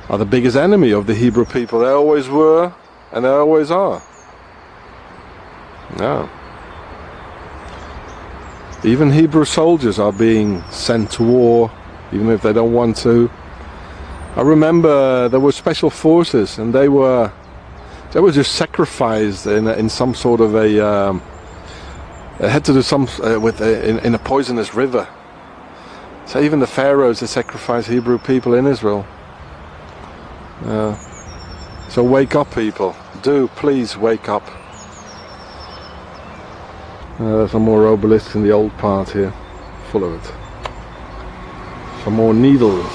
are the biggest enemy of the Hebrew people. They always were, and they always are. Yeah. Even Hebrew soldiers are being sent to war, even if they don't want to. I remember there were special forces, and they were just sacrificed in some sort of a. They had to do some in a poisonous river. So even the pharaohs, they sacrificed Hebrew people in Israel. So wake up, people. Do please wake up. There's some more obelisks in the old part here, full of it. Some more needles.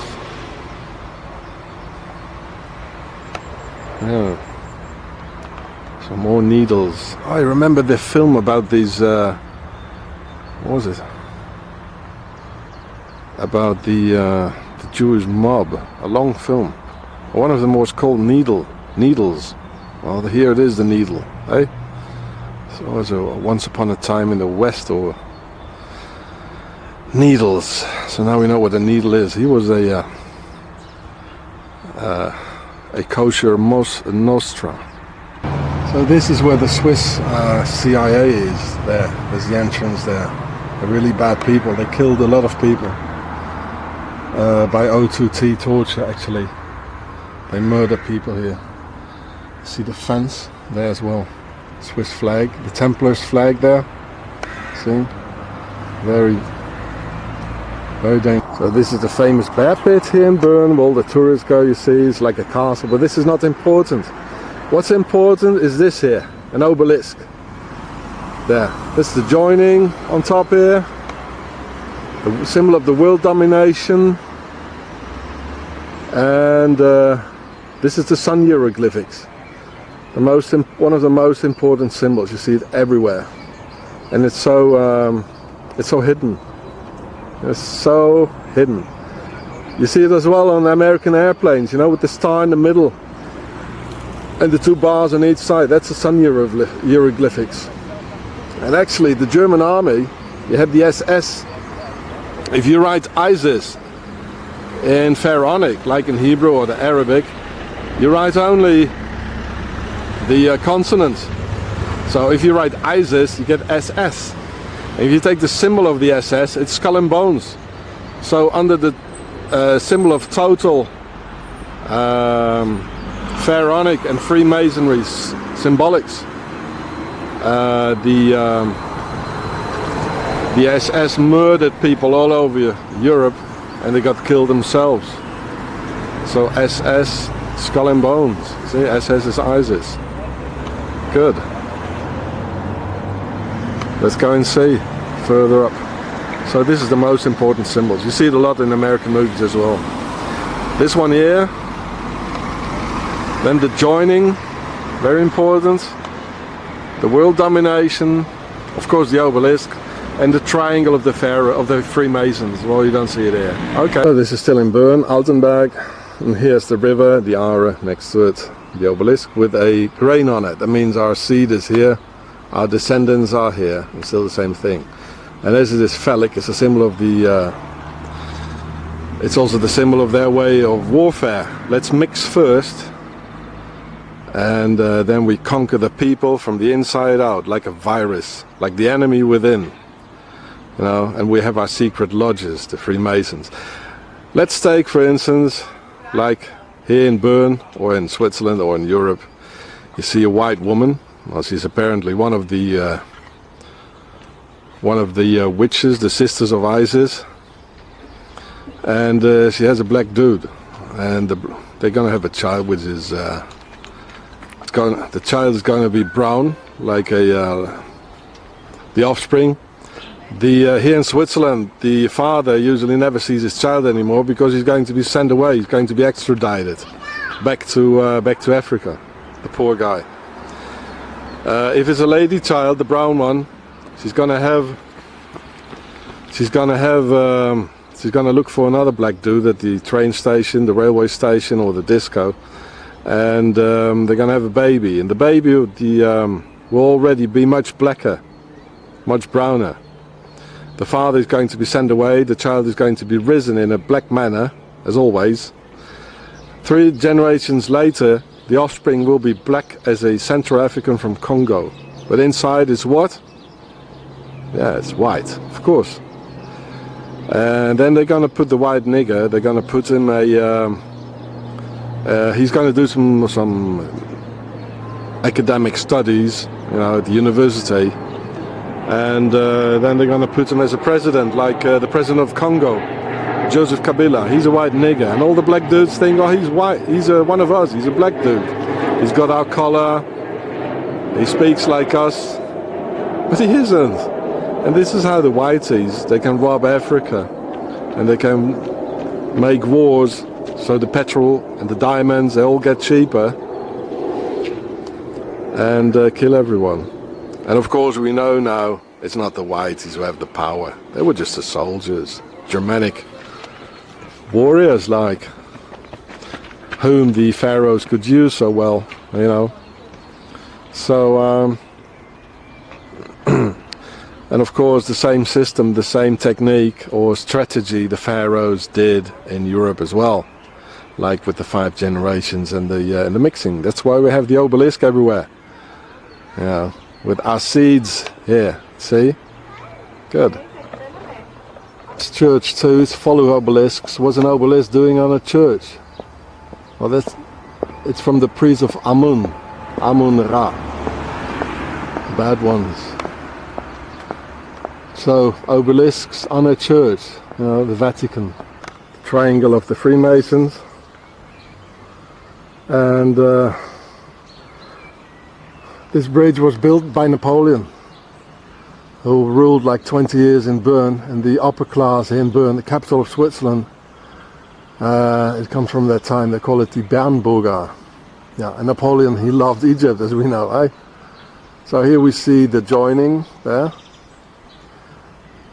Yeah. Some more needles. I remember the film about these. What was it? About the Jewish mob. A long film. One of them was called Needles. Well, here it is, the needle. Eh? So it was Once Upon a Time in the West, or Needles. So now we know what a needle is. He was a kosher Nostra. So this is where the Swiss CIA is. There's the entrance there. They're really bad people. They killed a lot of people by O2T torture, actually. They murder people here. See the fence there as well. Swiss flag, the Templars flag there. See? Very, very dangerous. So this is the famous bear pit here in Bern, where all the tourists go, you see. It's like a castle, but this is not important. What's important is this here, an obelisk. There. This is the joining on top here. The symbol of the world domination. And this is the sun hieroglyphics. One of the most important symbols. You see it everywhere, and it's so hidden. It's so hidden. You see it as well on American airplanes. You know, with the star in the middle and the 2 bars on each side. That's the sun hieroglyphics. And actually, the German army, you had the SS. If you write ISIS in Pharaonic, like in Hebrew or the Arabic, you write only the consonant. So if you write ISIS, you get SS. And if you take the symbol of the SS, it's skull and bones. So under the symbol of total Pharaonic and Freemasonry symbolics, the SS murdered people all over Europe, and they got killed themselves. So SS, skull and bones. See, SS is ISIS. Good. Let's go and see further up. So this is the most important symbols. You see it a lot in American movies as well. This one here. Then the joining, very important. The world domination, of course the obelisk, and the triangle of the Pharaoh, of the Freemasons. Well, you don't see it here. Okay. So this is still in Bern, Altenberg, and here's the river, the Aare next to it, the obelisk with a grain on it. That means our seed is here, our descendants are here. It's still the same thing. And this is this phallic. It's a symbol of the. It's also the symbol of their way of warfare. Let's mix first. And then we conquer the people from the inside out, like a virus, like the enemy within, you know. And we have our secret lodges, the Freemasons. Let's take, for instance, like here in Bern or in Switzerland or in Europe, you see a white woman. Well, she's apparently one of the witches, the sisters of Isis, and she has a black dude, and they're gonna have a child, which is the child is gonna be brown, like the offspring. Here in Switzerland, the father usually never sees his child anymore because he's going to be sent away. He's going to be extradited back to Africa. The poor guy. If it's a lady child, the brown one, she's gonna look for another black dude at the train station, the railway station, or the disco, and they're gonna have a baby. And the baby will already be much blacker, much browner. The father is going to be sent away. The child is going to be risen in a black manner, as always. 3 generations later, the offspring will be black as a Central African from Congo. But inside is what? Yeah, it's white, of course. And then they're going to put the white nigger, they're going to put him he's going to do some academic studies, at the university. And then they're going to put him as a president, like the president of Congo, Joseph Kabila. He's a white nigger, and all the black dudes think, oh, he's white, he's one of us, he's a black dude. He's got our color, he speaks like us, but he isn't. And this is how the whiteys, they can rob Africa, and they can make wars, so the petrol and the diamonds, they all get cheaper, and kill everyone. And of course we know now it's not the whiteys who have the power. They were just the soldiers, Germanic warriors, like whom the pharaohs could use so well, So and of course the same system, the same technique or strategy the pharaohs did in Europe as well, like with the 5 generations and the mixing. That's why we have the obelisk everywhere. With our seeds here, see? Good. This church too is full of obelisks. What's an obelisk doing on a church? Well, it's from the priest of Amun Ra. Bad ones. So, obelisks on a church, the Vatican. The triangle of the Freemasons. And this bridge was built by Napoleon, who ruled like 20 years in Bern, and the upper class here in Bern, the capital of Switzerland. It comes from that time. They call it the Bernburger. Yeah, and Napoleon, he loved Egypt, as we know, eh? So here we see the joining there,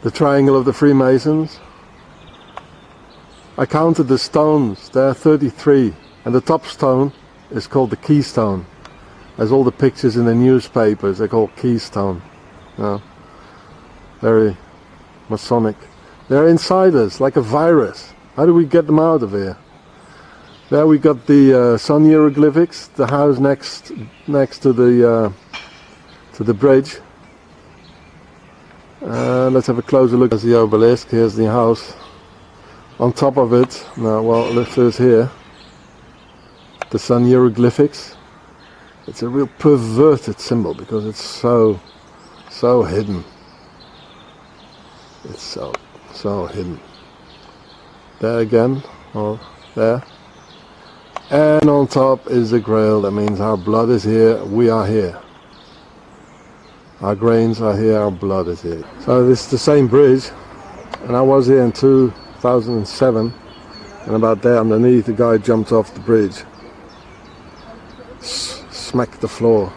the triangle of the Freemasons. I counted the stones. There are 33, and the top stone is called the keystone. As all the pictures in the newspapers, they're called keystone. Very Masonic. They're insiders, like a virus. How do we get them out of here? There we got the sun hieroglyphics, the house next to the bridge. Let's have a closer look at the obelisk. Here's the house. On top of it, let's first here, the sun hieroglyphics. It's a real perverted symbol because it's so hidden. It's so hidden. There again, or there. And on top is the grail. That means our blood is here, we are here. Our grains are here, our blood is here. So this is the same bridge, and I was here in 2007, and about there underneath the guy jumped off the bridge. Smacked the floor,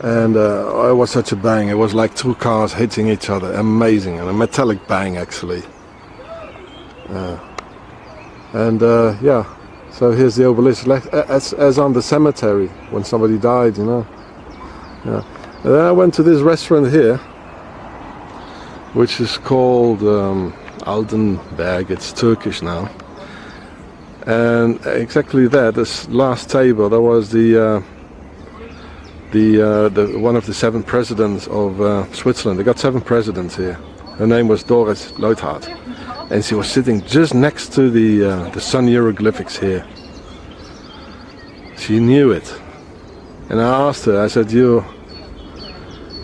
and it was such a bang. It was like 2 cars hitting each other. Amazing, and a metallic bang actually. So here's the obelisk, as on the cemetery when somebody died, Yeah. And then I went to this restaurant here, which is called Altenberg. It's Turkish now. And exactly that, this last table, that was the one of the 7 presidents of Switzerland. They got 7 presidents here. Her name was Doris Leuthard. and she was sitting just next to the sun hieroglyphics here. She knew it, and I asked her. I said, "Your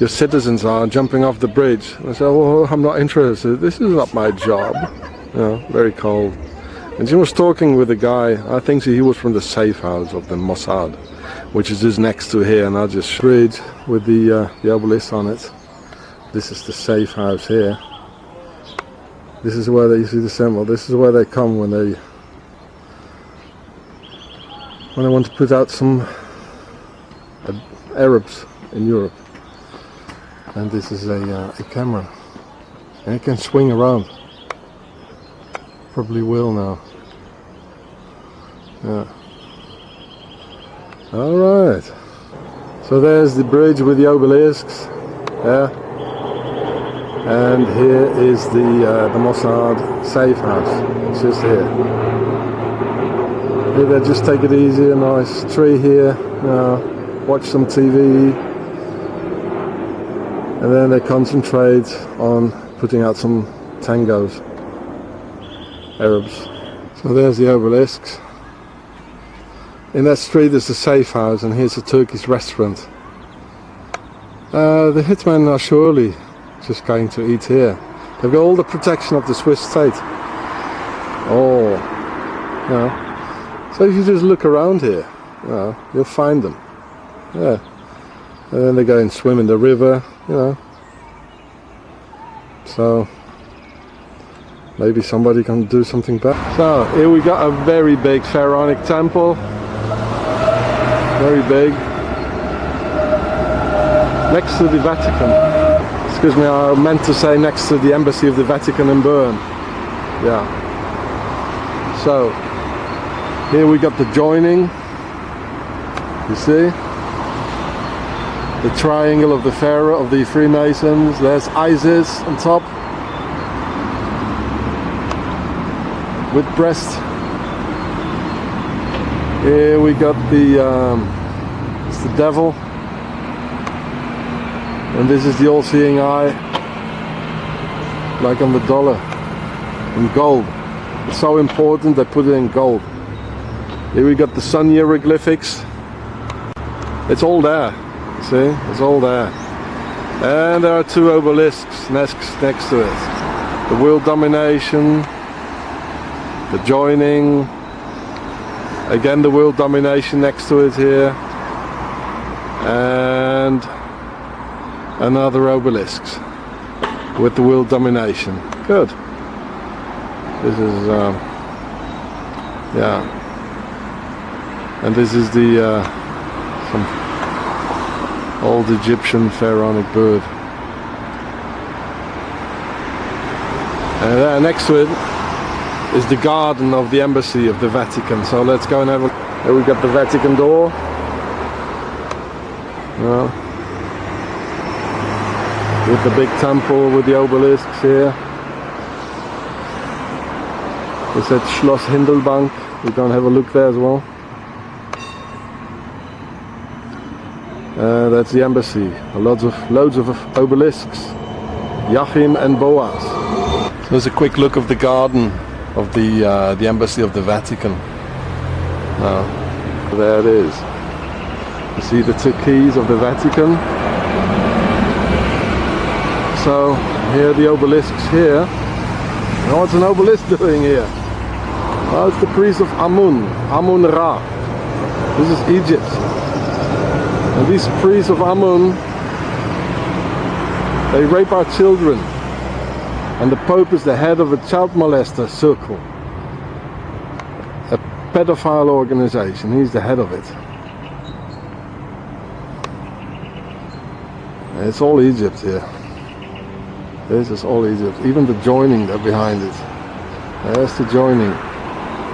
citizens are jumping off the bridge." And I said, "Well, I'm not interested. This is not my job." You know, very cold. And she was talking with a guy. I think he was from the safe house of the Mossad, which is just next to here. And I just bridge with the obelisk on it. This is the safe house here. This is where you see the symbol. This is where they come when they want to put out some Arabs in Europe. And this is a camera, and it can swing around. Probably will now. Yeah. All right. So there's the bridge with the obelisks. Yeah. And here is the Mossad safe house. It's just here. Here they just take it easy. A nice tree here. Watch some TV. And then they concentrate on putting out some tangos. Arabs. So there's the obelisks. In that street is the safe house, and here's a Turkish restaurant. The hitmen are surely just going to eat here. They've got all the protection of the Swiss state. Oh, you know. So if you just look around here, you know, you'll find them. Yeah. And then they go and swim in the river, you know. So maybe somebody can do something better. So here we got a very big pharaonic temple. Very big. Next to the Vatican. Excuse me, I meant to say next to the embassy of the Vatican in Bern. Yeah. So here we got the joining. You see? The triangle of the Pharaoh, of the Freemasons. There's Isis on top. With breast. Here we got it's the devil. And this is the all-seeing eye. Like on the dollar. In gold. It's so important they put it in gold. Here we got the sun hieroglyphics. It's all there. See? It's all there. And there are two obelisks next to it. The world domination. The joining. Again the world domination next to it here. And another obelisks with the world domination. Good. This is yeah. And this is the some old Egyptian pharaonic bird. And there next to it is the garden of the embassy of the Vatican. So let's go and have a look. Here we got the Vatican door. With the big temple with the obelisks here. It's at Schloss Hindelbank. We're going to have a look there as well. That's the embassy. Loads of obelisks. Joachim and Boaz. So there's a quick look of the garden of the embassy of the Vatican. There it is. You see the two keys of the Vatican. So here are the obelisks here. Now what's an obelisk doing here? Well, it's the priest of Amun, Amun Ra. This is Egypt. And these priests of Amun, they rape our children. And the Pope is the head of a child molester circle. A pedophile organization. He's the head of it. And it's all Egypt here. This is all Egypt. Even the joining there behind it. There's the joining.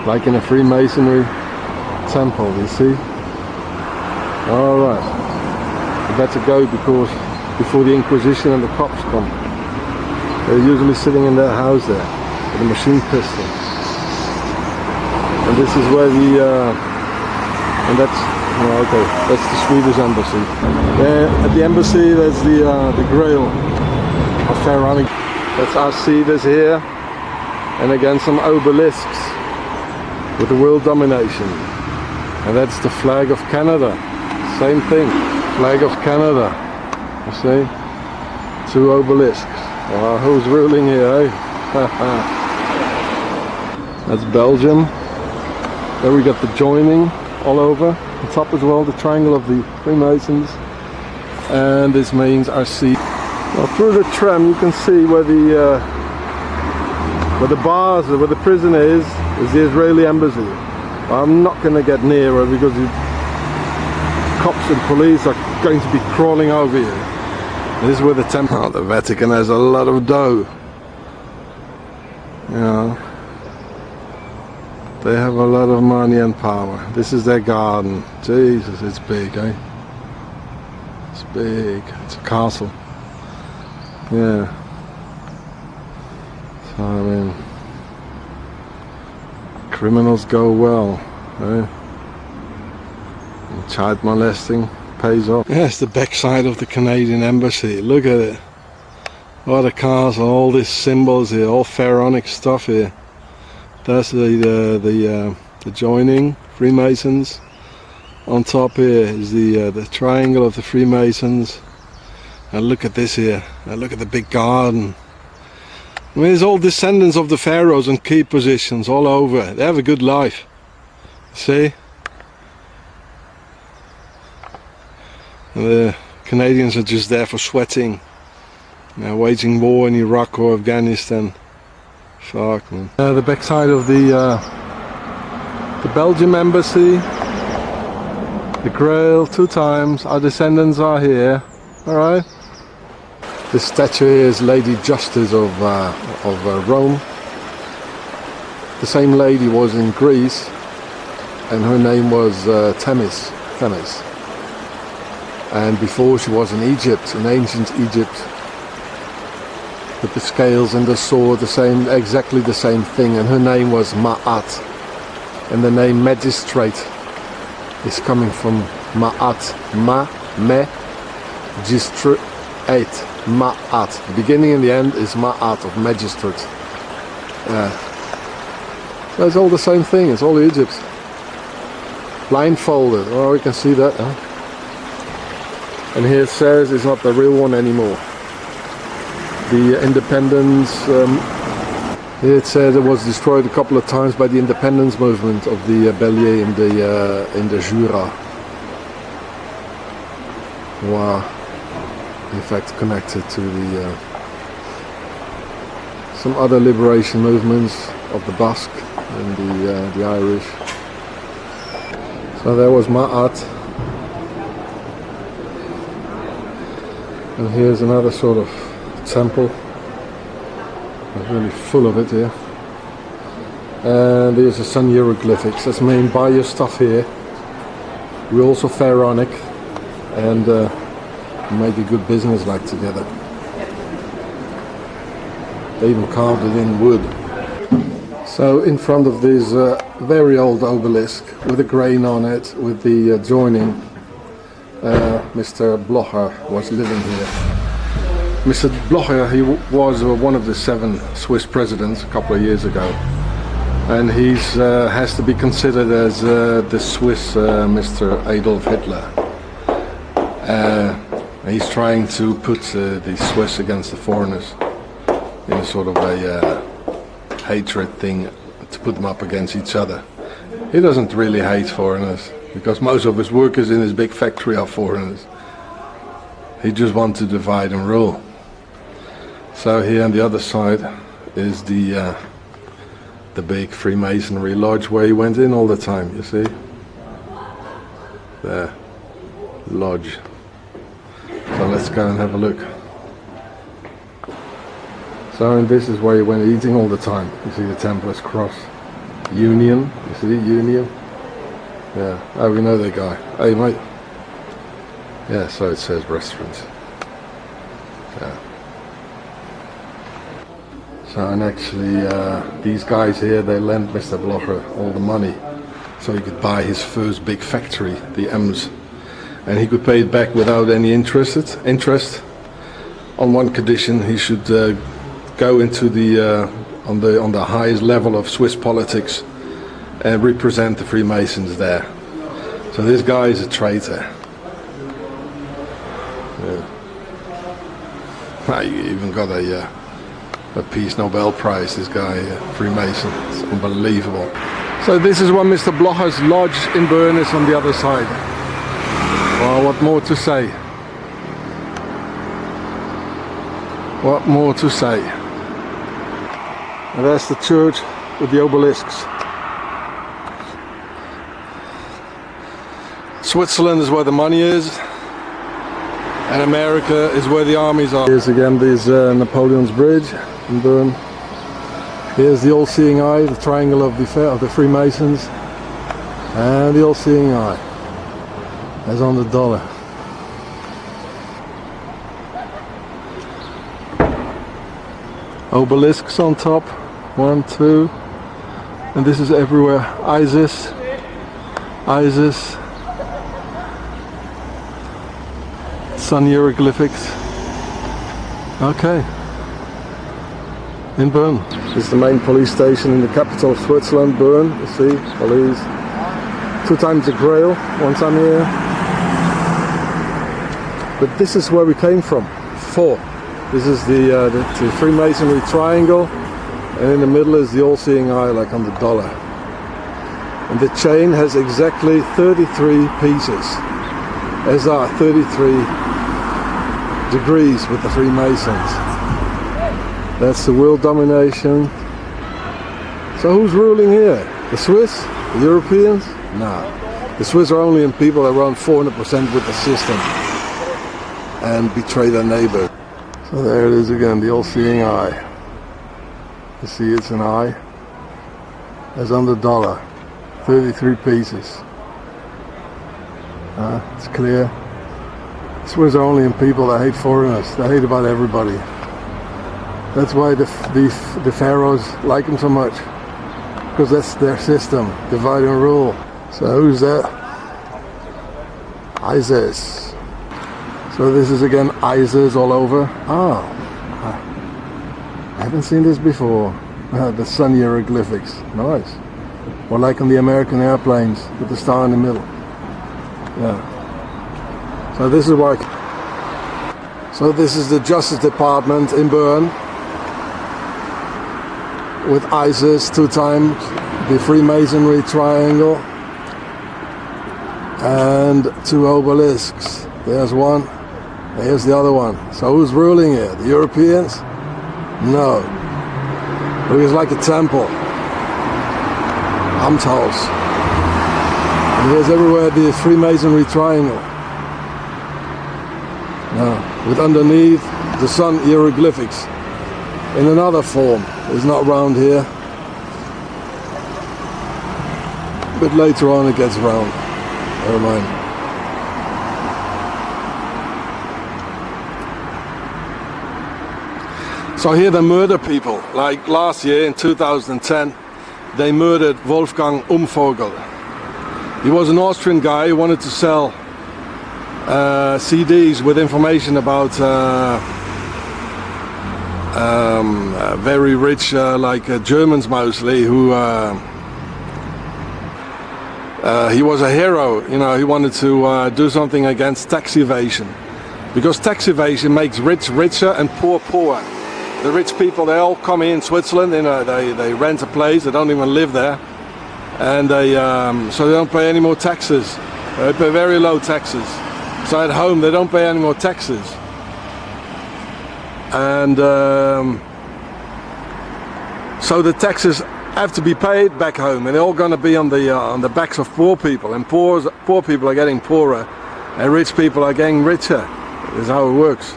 Like in a Freemasonry temple, you see? Alright. We better go because before the Inquisition and the cops come. They're usually sitting in their house there with a machine pistol. And this is where and that's okay, that's the Swedish embassy. At the embassy there's the Grail of Pharaonic. That's our cedars here. and again some obelisks with the world domination. And that's the flag of Canada. Same thing, flag of Canada. You see, 2 obelisks. Wow, who's ruling here, eh? That's Belgium. There we got the joining all over. On top as well, the triangle of the Freemasons. And this means RC. Well, through the tram you can see where the bars, where the prison is the Israeli embassy. I'm not going to get nearer because the cops and police are going to be crawling over you. This is where the temple. Oh, the Vatican has a lot of dough. You know, they have a lot of money and power. This is their garden. Jesus, it's big, eh? It's big. It's a castle. Yeah. So I mean, criminals go well, eh? And child molesting pays off. Yeah, it's the backside of the Canadian embassy. Look at it. What a castle! All these symbols here, all pharaonic stuff here. That's the joining Freemasons. On top here is the triangle of the Freemasons. And look at this here. And look at the big garden. I mean, there's all descendants of the pharaohs in key positions all over. They have a good life. See? And the Canadians are just there for sweating. Now waging war in Iraq or Afghanistan. Fuck, man. The backside of the Belgium embassy. The Grail 2 times. Our descendants are here. Alright. This statue here is Lady Justice of Rome. The same lady was in Greece, and her name was Themis. And before she was in Egypt, in ancient Egypt, with the scales and the sword, exactly the same thing. And her name was Ma'at, and the name magistrate is coming from Ma'at, magistrate. Ma'at. The beginning and the end is Ma'at, of magistrate. So it's all the same thing, it's all Egypt. Blindfolded, oh, you can see that. Huh? And here it says it's not the real one anymore. The independence, here it says it was destroyed a couple of times by the independence movement of the Bellier in the Jura. Wow. In fact, connected to the some other liberation movements of the Basque and the Irish. So there was Ma'at, and here's another sort of temple. It's really full of it here. And here's some hieroglyphics. That's mean buy your stuff here. We're also pharaonic, and made a good business like together. They even carved it in wood. So in front of this very old obelisk with a grain on it, with the joining, Mr. Blocher was living here. Mr. Blocher, he was one of the 7 Swiss presidents a couple of years ago, and he has to be considered as the Swiss Mr. Adolf Hitler. He's trying to put the Swiss against the foreigners in a sort of a hatred thing, to put them up against each other. He doesn't really hate foreigners, because most of his workers in his big factory are foreigners. He just wants to divide and rule. So here on the other side is the big Freemasonry lodge where he went in all the time, you see? The lodge. So let's go and have a look. So, and this is where he went eating all the time. You see the Templars cross. Union, you see Union? Yeah, oh, we know that guy. Hey mate. Yeah, so it says restaurant. Yeah. So, and actually these guys here, they lent Mr. Blocher all the money so he could buy his first big factory, the Ems. And he could pay it back without any interest. On one condition, he should go into the on the highest level of Swiss politics and represent the Freemasons there. So this guy is a traitor. Yeah. You even got a Peace Nobel Prize, this guy, Freemason. It's unbelievable. So this is what Mr. Blocher's lodge in Bern is on the other side. Well, what more to say? What more to say? And there's the church with the obelisks. Switzerland is where the money is, and America is where the armies are. Here's again this Napoleon's Bridge in Bern. Here's the all-seeing eye, the triangle of the Freemasons, and the all-seeing eye. That's on the dollar. Obelisks on top, 1, 2, and this is everywhere. Isis, sun hieroglyphics. Okay, in Bern. This is the main police station in the capital of Switzerland, Bern. You see, police. 2 times the Grail, 1 time here. But this is where we came from. 4. This is the Freemasonry triangle, and in the middle is the all-seeing eye, like on the dollar. And the chain has exactly 33 pieces, as are 33 degrees with the Freemasons. That's the world domination. So who's ruling here? The Swiss? The Europeans? No. The Swiss are only in people that run 400% with the system and betray their neighbor. So there it is again, the all-seeing eye. You see it's an eye. As on the dollar. 33 pieces. It's clear. Swiss are only in people that hate foreigners. They hate about everybody. That's why the pharaohs like them so much. Because that's their system. Divide and rule. So who's that? Isis. So this is again Isis all over. Oh, I haven't seen this before. The sun hieroglyphics. Nice. Or like on the American airplanes with the star in the middle. Yeah. So this is why. So this is the Justice Department in Bern, with Isis 2 times, the Freemasonry triangle, and 2 obelisks. There's one, here's the other one. So who's ruling here? The Europeans? No. It was like a temple. Amtshaus. And here's everywhere the Freemasonry triangle. With underneath the sun hieroglyphics in another form. It's not round here, but later on it gets round. Never mind. So here they murder people. Like last year in 2010, they murdered Wolfgang Umvogel. He was an Austrian guy who wanted to sell CDs with information about very rich, Germans mostly, who he was a hero. You know, he wanted to do something against tax evasion, because tax evasion makes rich richer and poor poorer. The rich people, they all come in Switzerland. You know, they rent a place. They don't even live there, and so they don't pay any more taxes. They pay very low taxes. So at home they don't pay any more taxes, and so the taxes have to be paid back home, and they're all going to be on the backs of poor people, and poor people are getting poorer, and rich people are getting richer. That's how it works.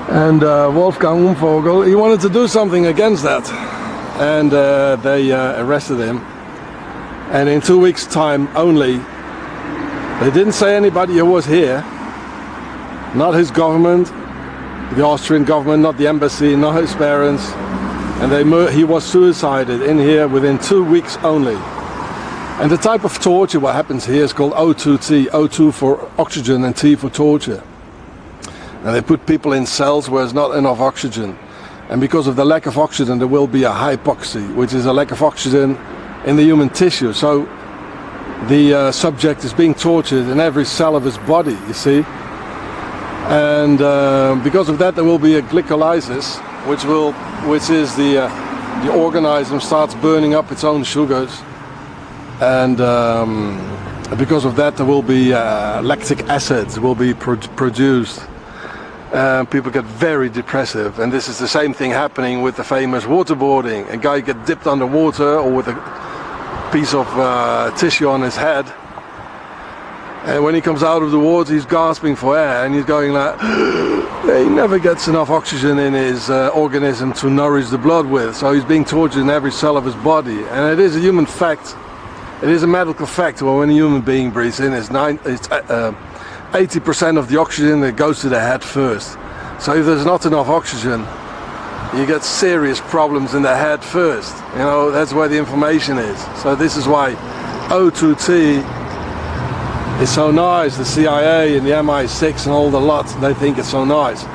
And Wolfgang Umvogel, he wanted to do something against that, and they arrested him. And in 2 weeks' time only, they didn't say anybody who was here, not his government, the Austrian government, not the embassy, not his parents, and he was suicided in here within 2 weeks only. And the type of torture, what happens here, is called O2T, O2 for oxygen and T for torture. And they put people in cells where there's not enough oxygen, And because of the lack of oxygen, there will be a hypoxia, which is a lack of oxygen in the human tissue. So the subject is being tortured in every cell of his body, you see. And because of that, there will be a glycolysis, which is the organism starts burning up its own sugars, and because of that, there will be lactic acids will be produced. People get very depressive, and this is the same thing happening with the famous waterboarding. A guy gets dipped underwater or with a piece of tissue on his head, and when he comes out of the water, he's gasping for air, and he's going like, he never gets enough oxygen in his organism to nourish the blood with, so he's being tortured in every cell of his body. And it is a human fact, it is a medical fact, well, when a human being breathes in, it's 80% of the oxygen that goes to the head first. So if there's not enough oxygen, you get serious problems in the head first. You know, that's where the inflammation is. So this is why O2T is so nice. The CIA and the MI6 and all the lot, they think it's so nice.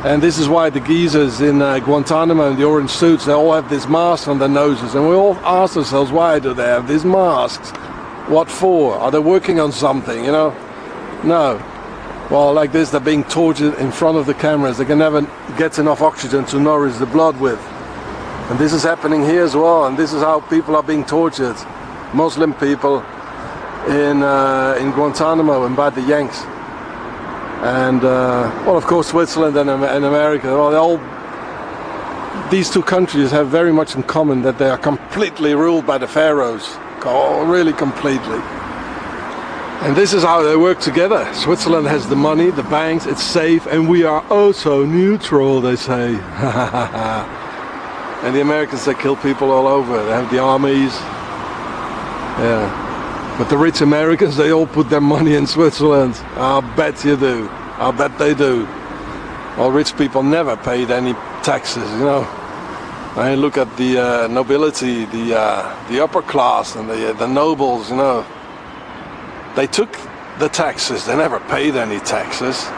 And this is why the geezers in Guantanamo and the orange suits, they all have this mask on their noses. And we all ask ourselves, why do they have these masks? What for? Are they working on something, you know? No. Well, like this, they're being tortured in front of the cameras. They can never get enough oxygen to nourish the blood with. And this is happening here as well. And this is how people are being tortured. Muslim people in Guantanamo and by the Yanks. And well, of course, Switzerland and America. Well, these two countries have very much in common that they are completely ruled by the pharaohs. Really completely. And this is how they work together. Switzerland has the money, the banks, it's safe, and we are also neutral, they say. And the Americans, they kill people all over. They have the armies. Yeah. But the rich Americans, they all put their money in Switzerland. I'll bet you do. I'll bet they do. Well, rich people never paid any taxes, you know. I look at the nobility, the upper class, and the nobles, you know. They took the taxes, they never paid any taxes.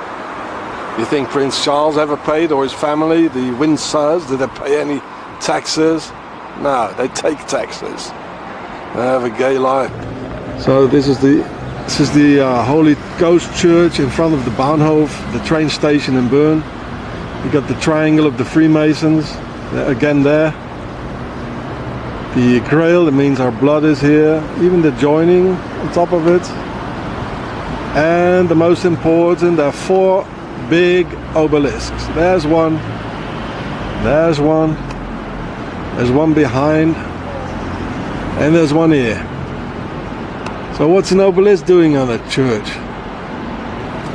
You think Prince Charles ever paid, or his family, the Windsors, did they pay any taxes? No, they take taxes. They have a gay life. So this is the Holy Ghost Church in front of the Bahnhof, the train station in Bern. You got the triangle of the Freemasons, again there. The Grail, that means our blood is here. Even the joining on top of it. And the most important, there are 4 big obelisks. There's one. There's one. There's one behind. And there's one here. So what's an obelisk doing on a church?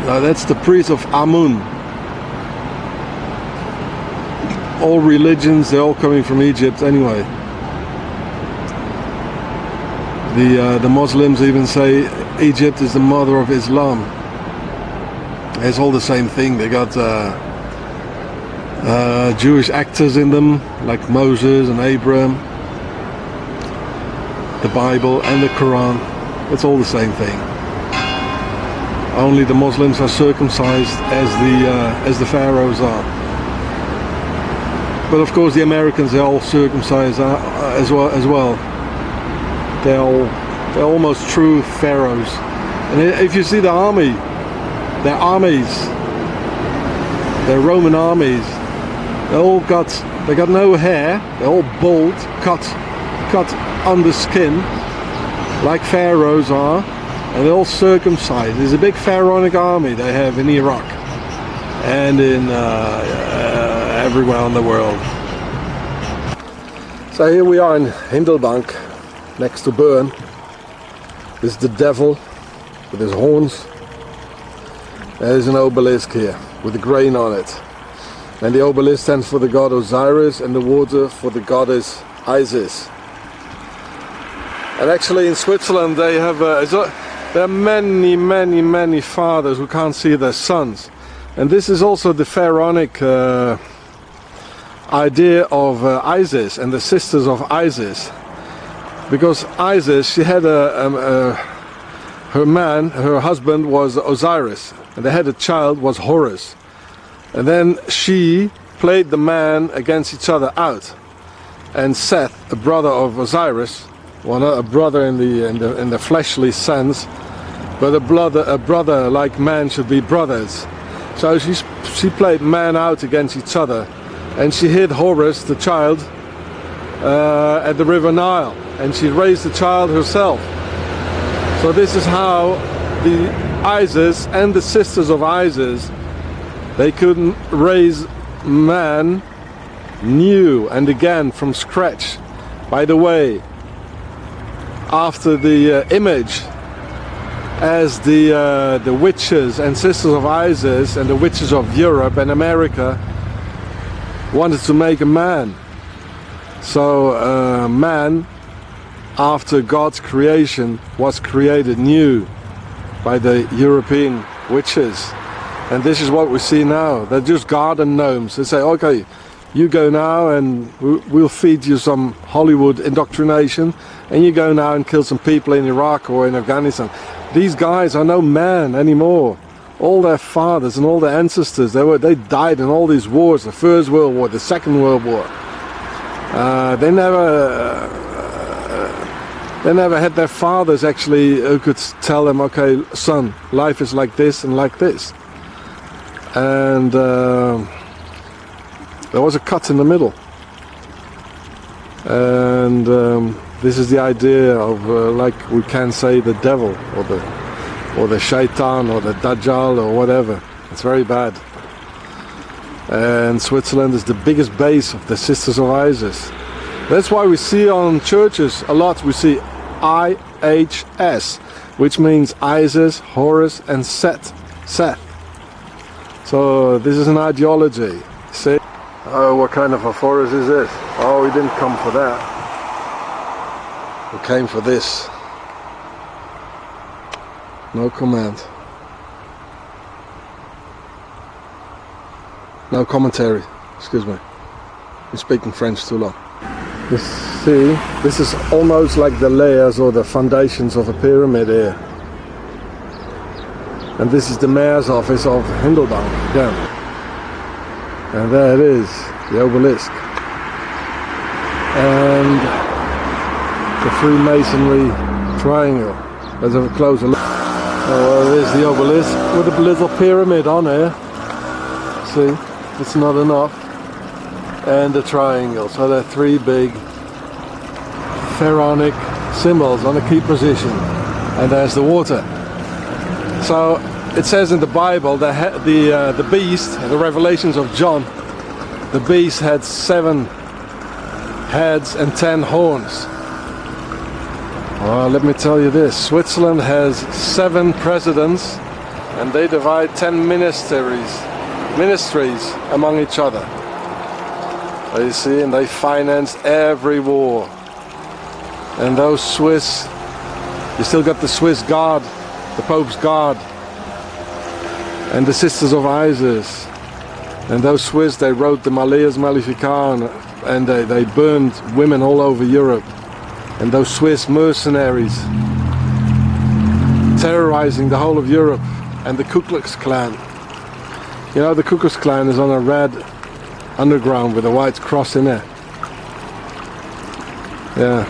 Now that's the priest of Amun. All religions, they're all coming from Egypt anyway. The Muslims even say Egypt is the mother of Islam. It's all the same thing. They got Jewish actors in them, like Moses and Abraham, the Bible and the Quran. It's all the same thing. Only the Muslims are circumcised as the pharaohs are. But of course the Americans, they're all circumcised as well. They're almost true pharaohs. And if you see the army, their armies, their Roman armies, they got no hair, they're all bald, cut on the skin, like pharaohs are, and they're all circumcised. There's a big pharaonic army they have in Iraq and in everywhere in the world. So here we are in Hindelbank, next to Bern. This is the devil with his horns. There's an obelisk here with a grain on it. And the obelisk stands for the god Osiris and the water for the goddess Isis. And actually in Switzerland they have there are many fathers who can't see their sons. And this is also the pharaonic idea of Isis and the sisters of Isis. Because Isis, she had her husband was Osiris, and they had a child was Horus. And then she played the man against each other out. And Seth, a brother of Osiris, well, not a brother in the fleshly sense, but a brother like man should be brothers. So she played man out against each other, and she hid Horus, the child, at the river Nile, and she raised the child herself. So this is how the Isis and the sisters of Isis, they couldn't raise man new and again from scratch. By the way, after the image, as the witches and sisters of Isis and the witches of Europe and America wanted to make a man. So man, after God's creation, was created new by the European witches. And this is what we see now. They're just garden gnomes. They say, okay, you go now and we'll feed you some Hollywood indoctrination, and you go now and kill some people in Iraq or in Afghanistan. These guys are no man anymore. All their fathers and all their ancestors, they died in all these wars, the First World War, the Second World War. They never had their fathers actually who could tell them, okay, son, life is like this and like this. And there was a cut in the middle. And this is the idea of, like we can say, the devil or the shaitan or the dajjal or whatever. It's very bad. And Switzerland is the biggest base of the Sisters of Isis. That's why we see on churches a lot, we see IHS, which means Isis, Horus and Seth. So this is an ideology. See? Oh, what kind of a forest is this? Oh, we didn't come for that. We came for this. No comment. No commentary. Excuse me. I'm speaking French too long. You see, this is almost like the layers or the foundations of a pyramid here. And this is the mayor's office of Hindelbank. Yeah. And there it is, the obelisk. And the Freemasonry triangle. Let's have a closer look. Oh, well, there's the obelisk with a little pyramid on here. See, it's not enough. And the triangle. So there are three big pharaonic symbols on a key position. And there's the water. So it says in the Bible that the beast, the Revelations of John, the beast had 7 heads and 10 horns. Well, let me tell you this, Switzerland has 7 presidents and they divide 10 ministries among each other. So you see, and they finance every war. And those Swiss, you still got the Swiss Guard, the Pope's Guard, and the Sisters of Isis. And those Swiss, they wrote the Malleus Maleficarum, and they burned women all over Europe. And those Swiss mercenaries terrorizing the whole of Europe. And the Ku Klux Klan. You know, the Ku Klux Klan is on a red underground with a white cross in there. Yeah.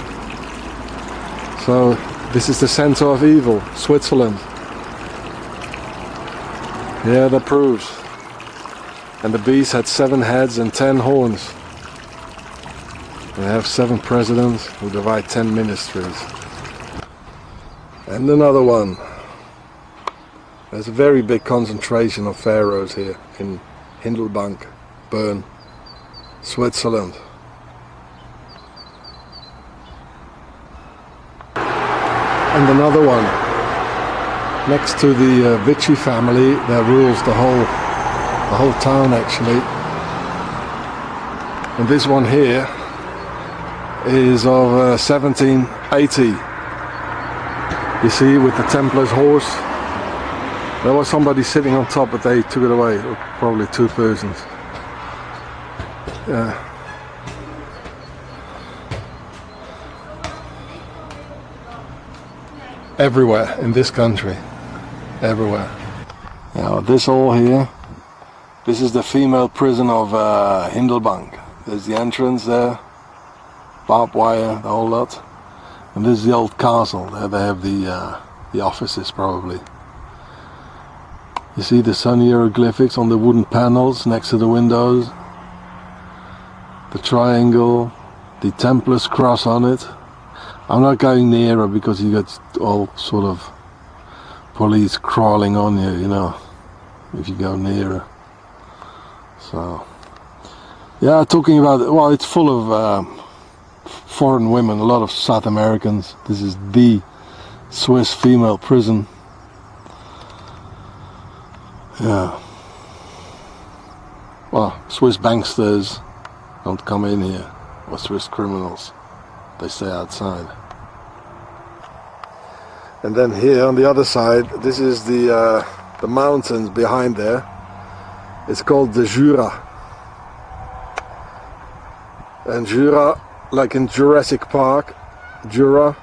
So this is the center of evil, Switzerland. Yeah, that proves. And the beast had 7 heads and 10 horns. They have 7 presidents who divide 10 ministries. And another one. There's a very big concentration of pharaohs here in Hindelbank, Bern, Switzerland. And another one. Next to the Vichy family that rules the whole town actually. And this one here is of 1780. You see, with the Templar's horse. There was somebody sitting on top, but they took it away. Probably 2 persons. Yeah. Everywhere in this country. Everywhere. Now this all here, This is the female prison of Hindelbank. There's the entrance there, barbed wire, the whole lot. And this is the old castle. There they have the offices probably. You see the sun hieroglyphics on the wooden panels next to the windows. The triangle, the Templar's cross on it. I'm not going nearer because you got all sort of police crawling on you, you know, if you go nearer. So, yeah, talking about, well, it's full of foreign women, a lot of South Americans. This is the Swiss female prison. Yeah. Well, Swiss banksters don't come in here, or Swiss criminals. They stay outside. And then here on the other side, this is the mountains behind there. It's called the Jura. And Jura, like in Jurassic Park, Jura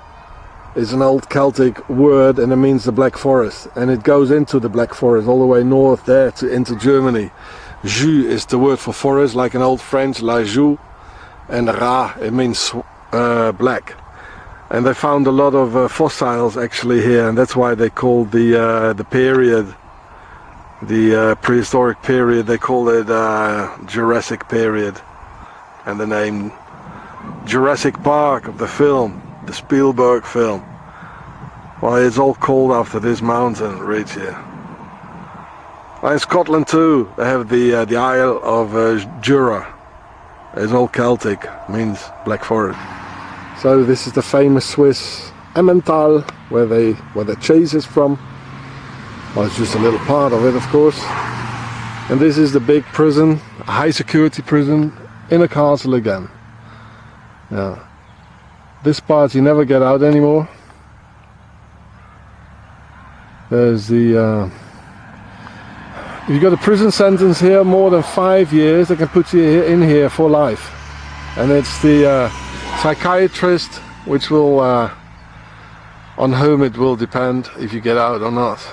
is an old Celtic word and it means the Black Forest. And it goes into the Black Forest all the way north there into Germany. Jus is the word for forest, like in old French, la joue. And ra, it means black. And they found a lot of fossils actually here, and that's why they called the period, the prehistoric period, they called it Jurassic period. And the name Jurassic Park of the film, the Spielberg film, well, it's all called after this mountain ridge here. In Scotland too, they have the Isle of Jura. It's all Celtic, means Black Forest. So this is the famous Swiss Emmental, where the cheese is from. Well, it's just a little part of it, of course. And this is the big prison, a high security prison in a castle again. Yeah. This part you never get out anymore. There's the if you got a prison sentence here more than 5 years, they can put you in here for life. And it's the psychiatrist which will on whom it will depend if you get out or not.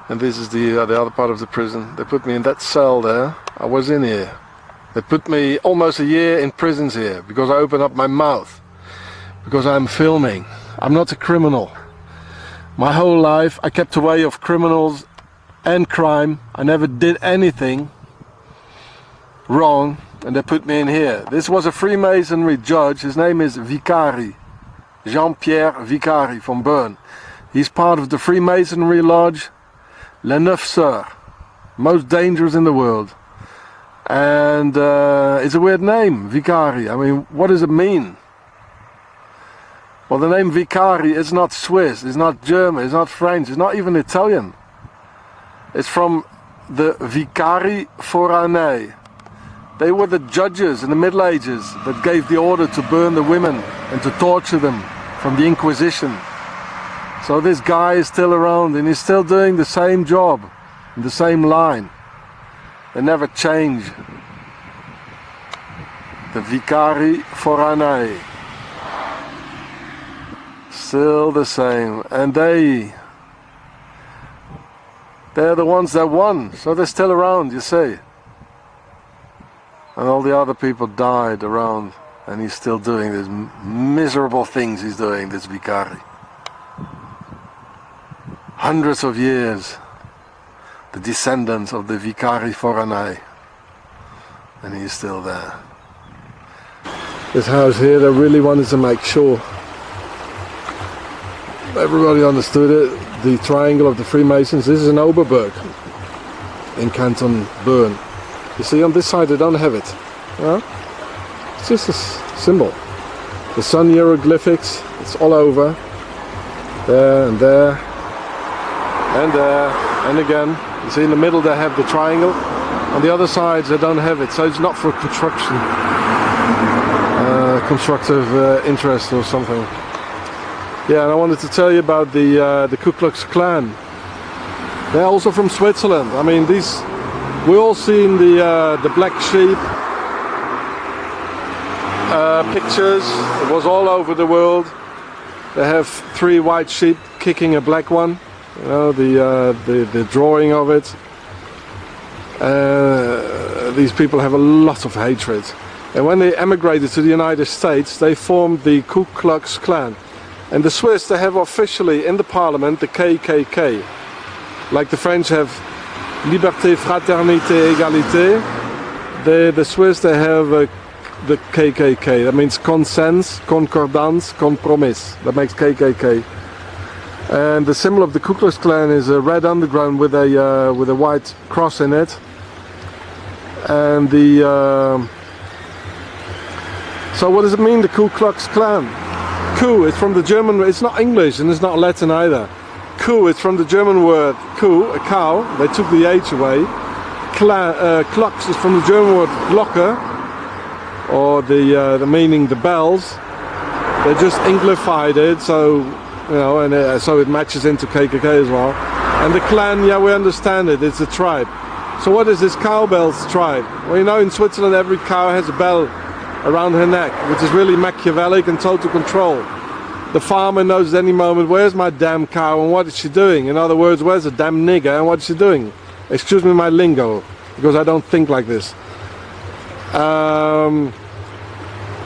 And this is the other part of the prison. They put me in that cell there. I was in here. They put me almost a year in prisons here because I opened up my mouth, because I'm filming. I'm not a criminal. My whole life I kept away of criminals and crime. I never did anything wrong, and they put me in here. This was a Freemasonry judge. His name is Vicari, Jean-Pierre Vicari from Bern. He's part of the Freemasonry lodge Les Neuf Sœurs, most dangerous in the world. And it's a weird name, Vicari. I mean, what does it mean? Well, the name Vicari is not Swiss, it's not German, it's not French, it's not even Italian. It's from the Vicari Pharaonenshow. They were the judges in the Middle Ages that gave the order to burn the women and to torture them from the Inquisition. So this guy is still around and he's still doing the same job, in the same line. They never change. The Vicari Pharaonenshow. Still the same. And they're the ones that won, so they're still around, you see. And all the other people died around, and he's still doing these miserable things he's doing, this Vicari. Hundreds of years, the descendants of the Vicari Pharaonenshow, and he's still there. This house here, they really wanted to make sure everybody understood it. The triangle of the Freemasons. This is an Oberberg in Canton Bern. You see, on this side they don't have it. Yeah? It's just a symbol. The sun hieroglyphics, it's all over. There and there and there and again. You see, in the middle they have the triangle. On the other sides they don't have it, so it's not for construction, constructive interest or something. Yeah, and I wanted to tell you about the Ku Klux Klan. They're also from Switzerland. I mean, we all seen the black sheep pictures. It was all over the world. They have 3 white sheep kicking a black one. You know, the drawing of it. These people have a lot of hatred. And when they emigrated to the United States, they formed the Ku Klux Klan. And the Swiss, they have officially in the parliament the KKK. Like the French have Liberté, Fraternité, Égalité. The Swiss, they have the KKK. That means consens, concordance, compromis. That makes KKK. And the symbol of the Ku Klux Klan is a red underground with a white cross in it. And so what does it mean, the Ku Klux Klan? Ku, it's from the German, it's not English and it's not Latin either. Ku, it's from the German word ku, a cow, they took the H away. Klux is from the German word Glocke, or the meaning the bells. They just Anglified it, so, you know, and so it matches into KKK as well. And the clan, yeah, we understand it, it's a tribe. So what is this cowbell's tribe? Well, you know, in Switzerland every cow has a bell around her neck, which is really Machiavellic and total control. The farmer knows at any moment, where's my damn cow and what is she doing? In other words, where's the damn nigger and what is she doing? Excuse me my lingo, because I don't think like this.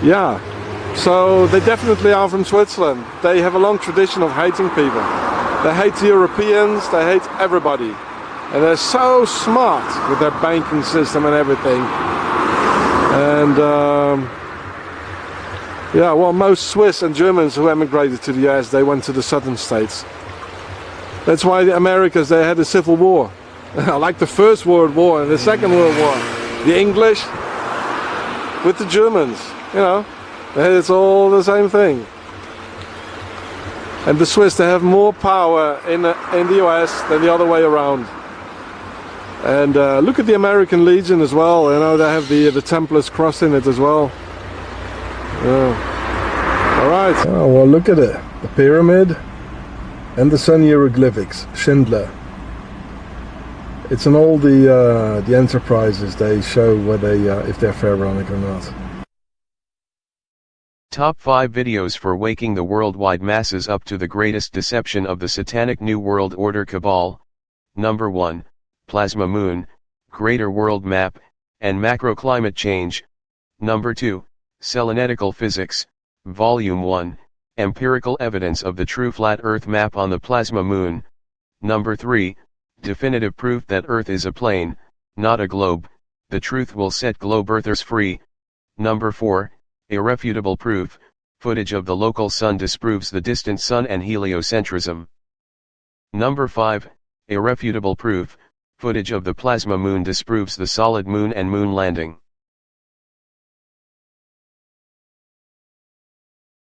Yeah, so they definitely are from Switzerland. They have a long tradition of hating people. They hate the Europeans, they hate everybody. And they're so smart with their banking system and everything. And yeah, well, most Swiss and Germans who emigrated to the US, they went to the southern states. That's why the Americans, they had a civil war. Like the First World War and the Second World War. The English with the Germans, you know. It's all the same thing. And the Swiss, they have more power in the US than the other way around. And look at the American Legion as well, you know, they have the Templars cross in it as well. Yeah. Alright. Oh, well, look at it. The pyramid and the sun hieroglyphics. Schindler. It's in all the enterprises, they show whether if they're pharaonic or not. Top 5 videos for waking the worldwide masses up to the greatest deception of the satanic New World Order cabal. Number 1. Plasma Moon, Greater World Map, and Macroclimate Change. Number 2. Selenetical Physics, Volume 1, Empirical Evidence of the True Flat Earth Map on the Plasma Moon. Number 3. Definitive Proof that Earth is a plane, not a globe, the truth will set globe earthers free. Number 4. Irrefutable Proof, footage of the local sun disproves the distant sun and heliocentrism. Number 5. Irrefutable Proof, footage of the plasma moon disproves the solid moon and moon landing.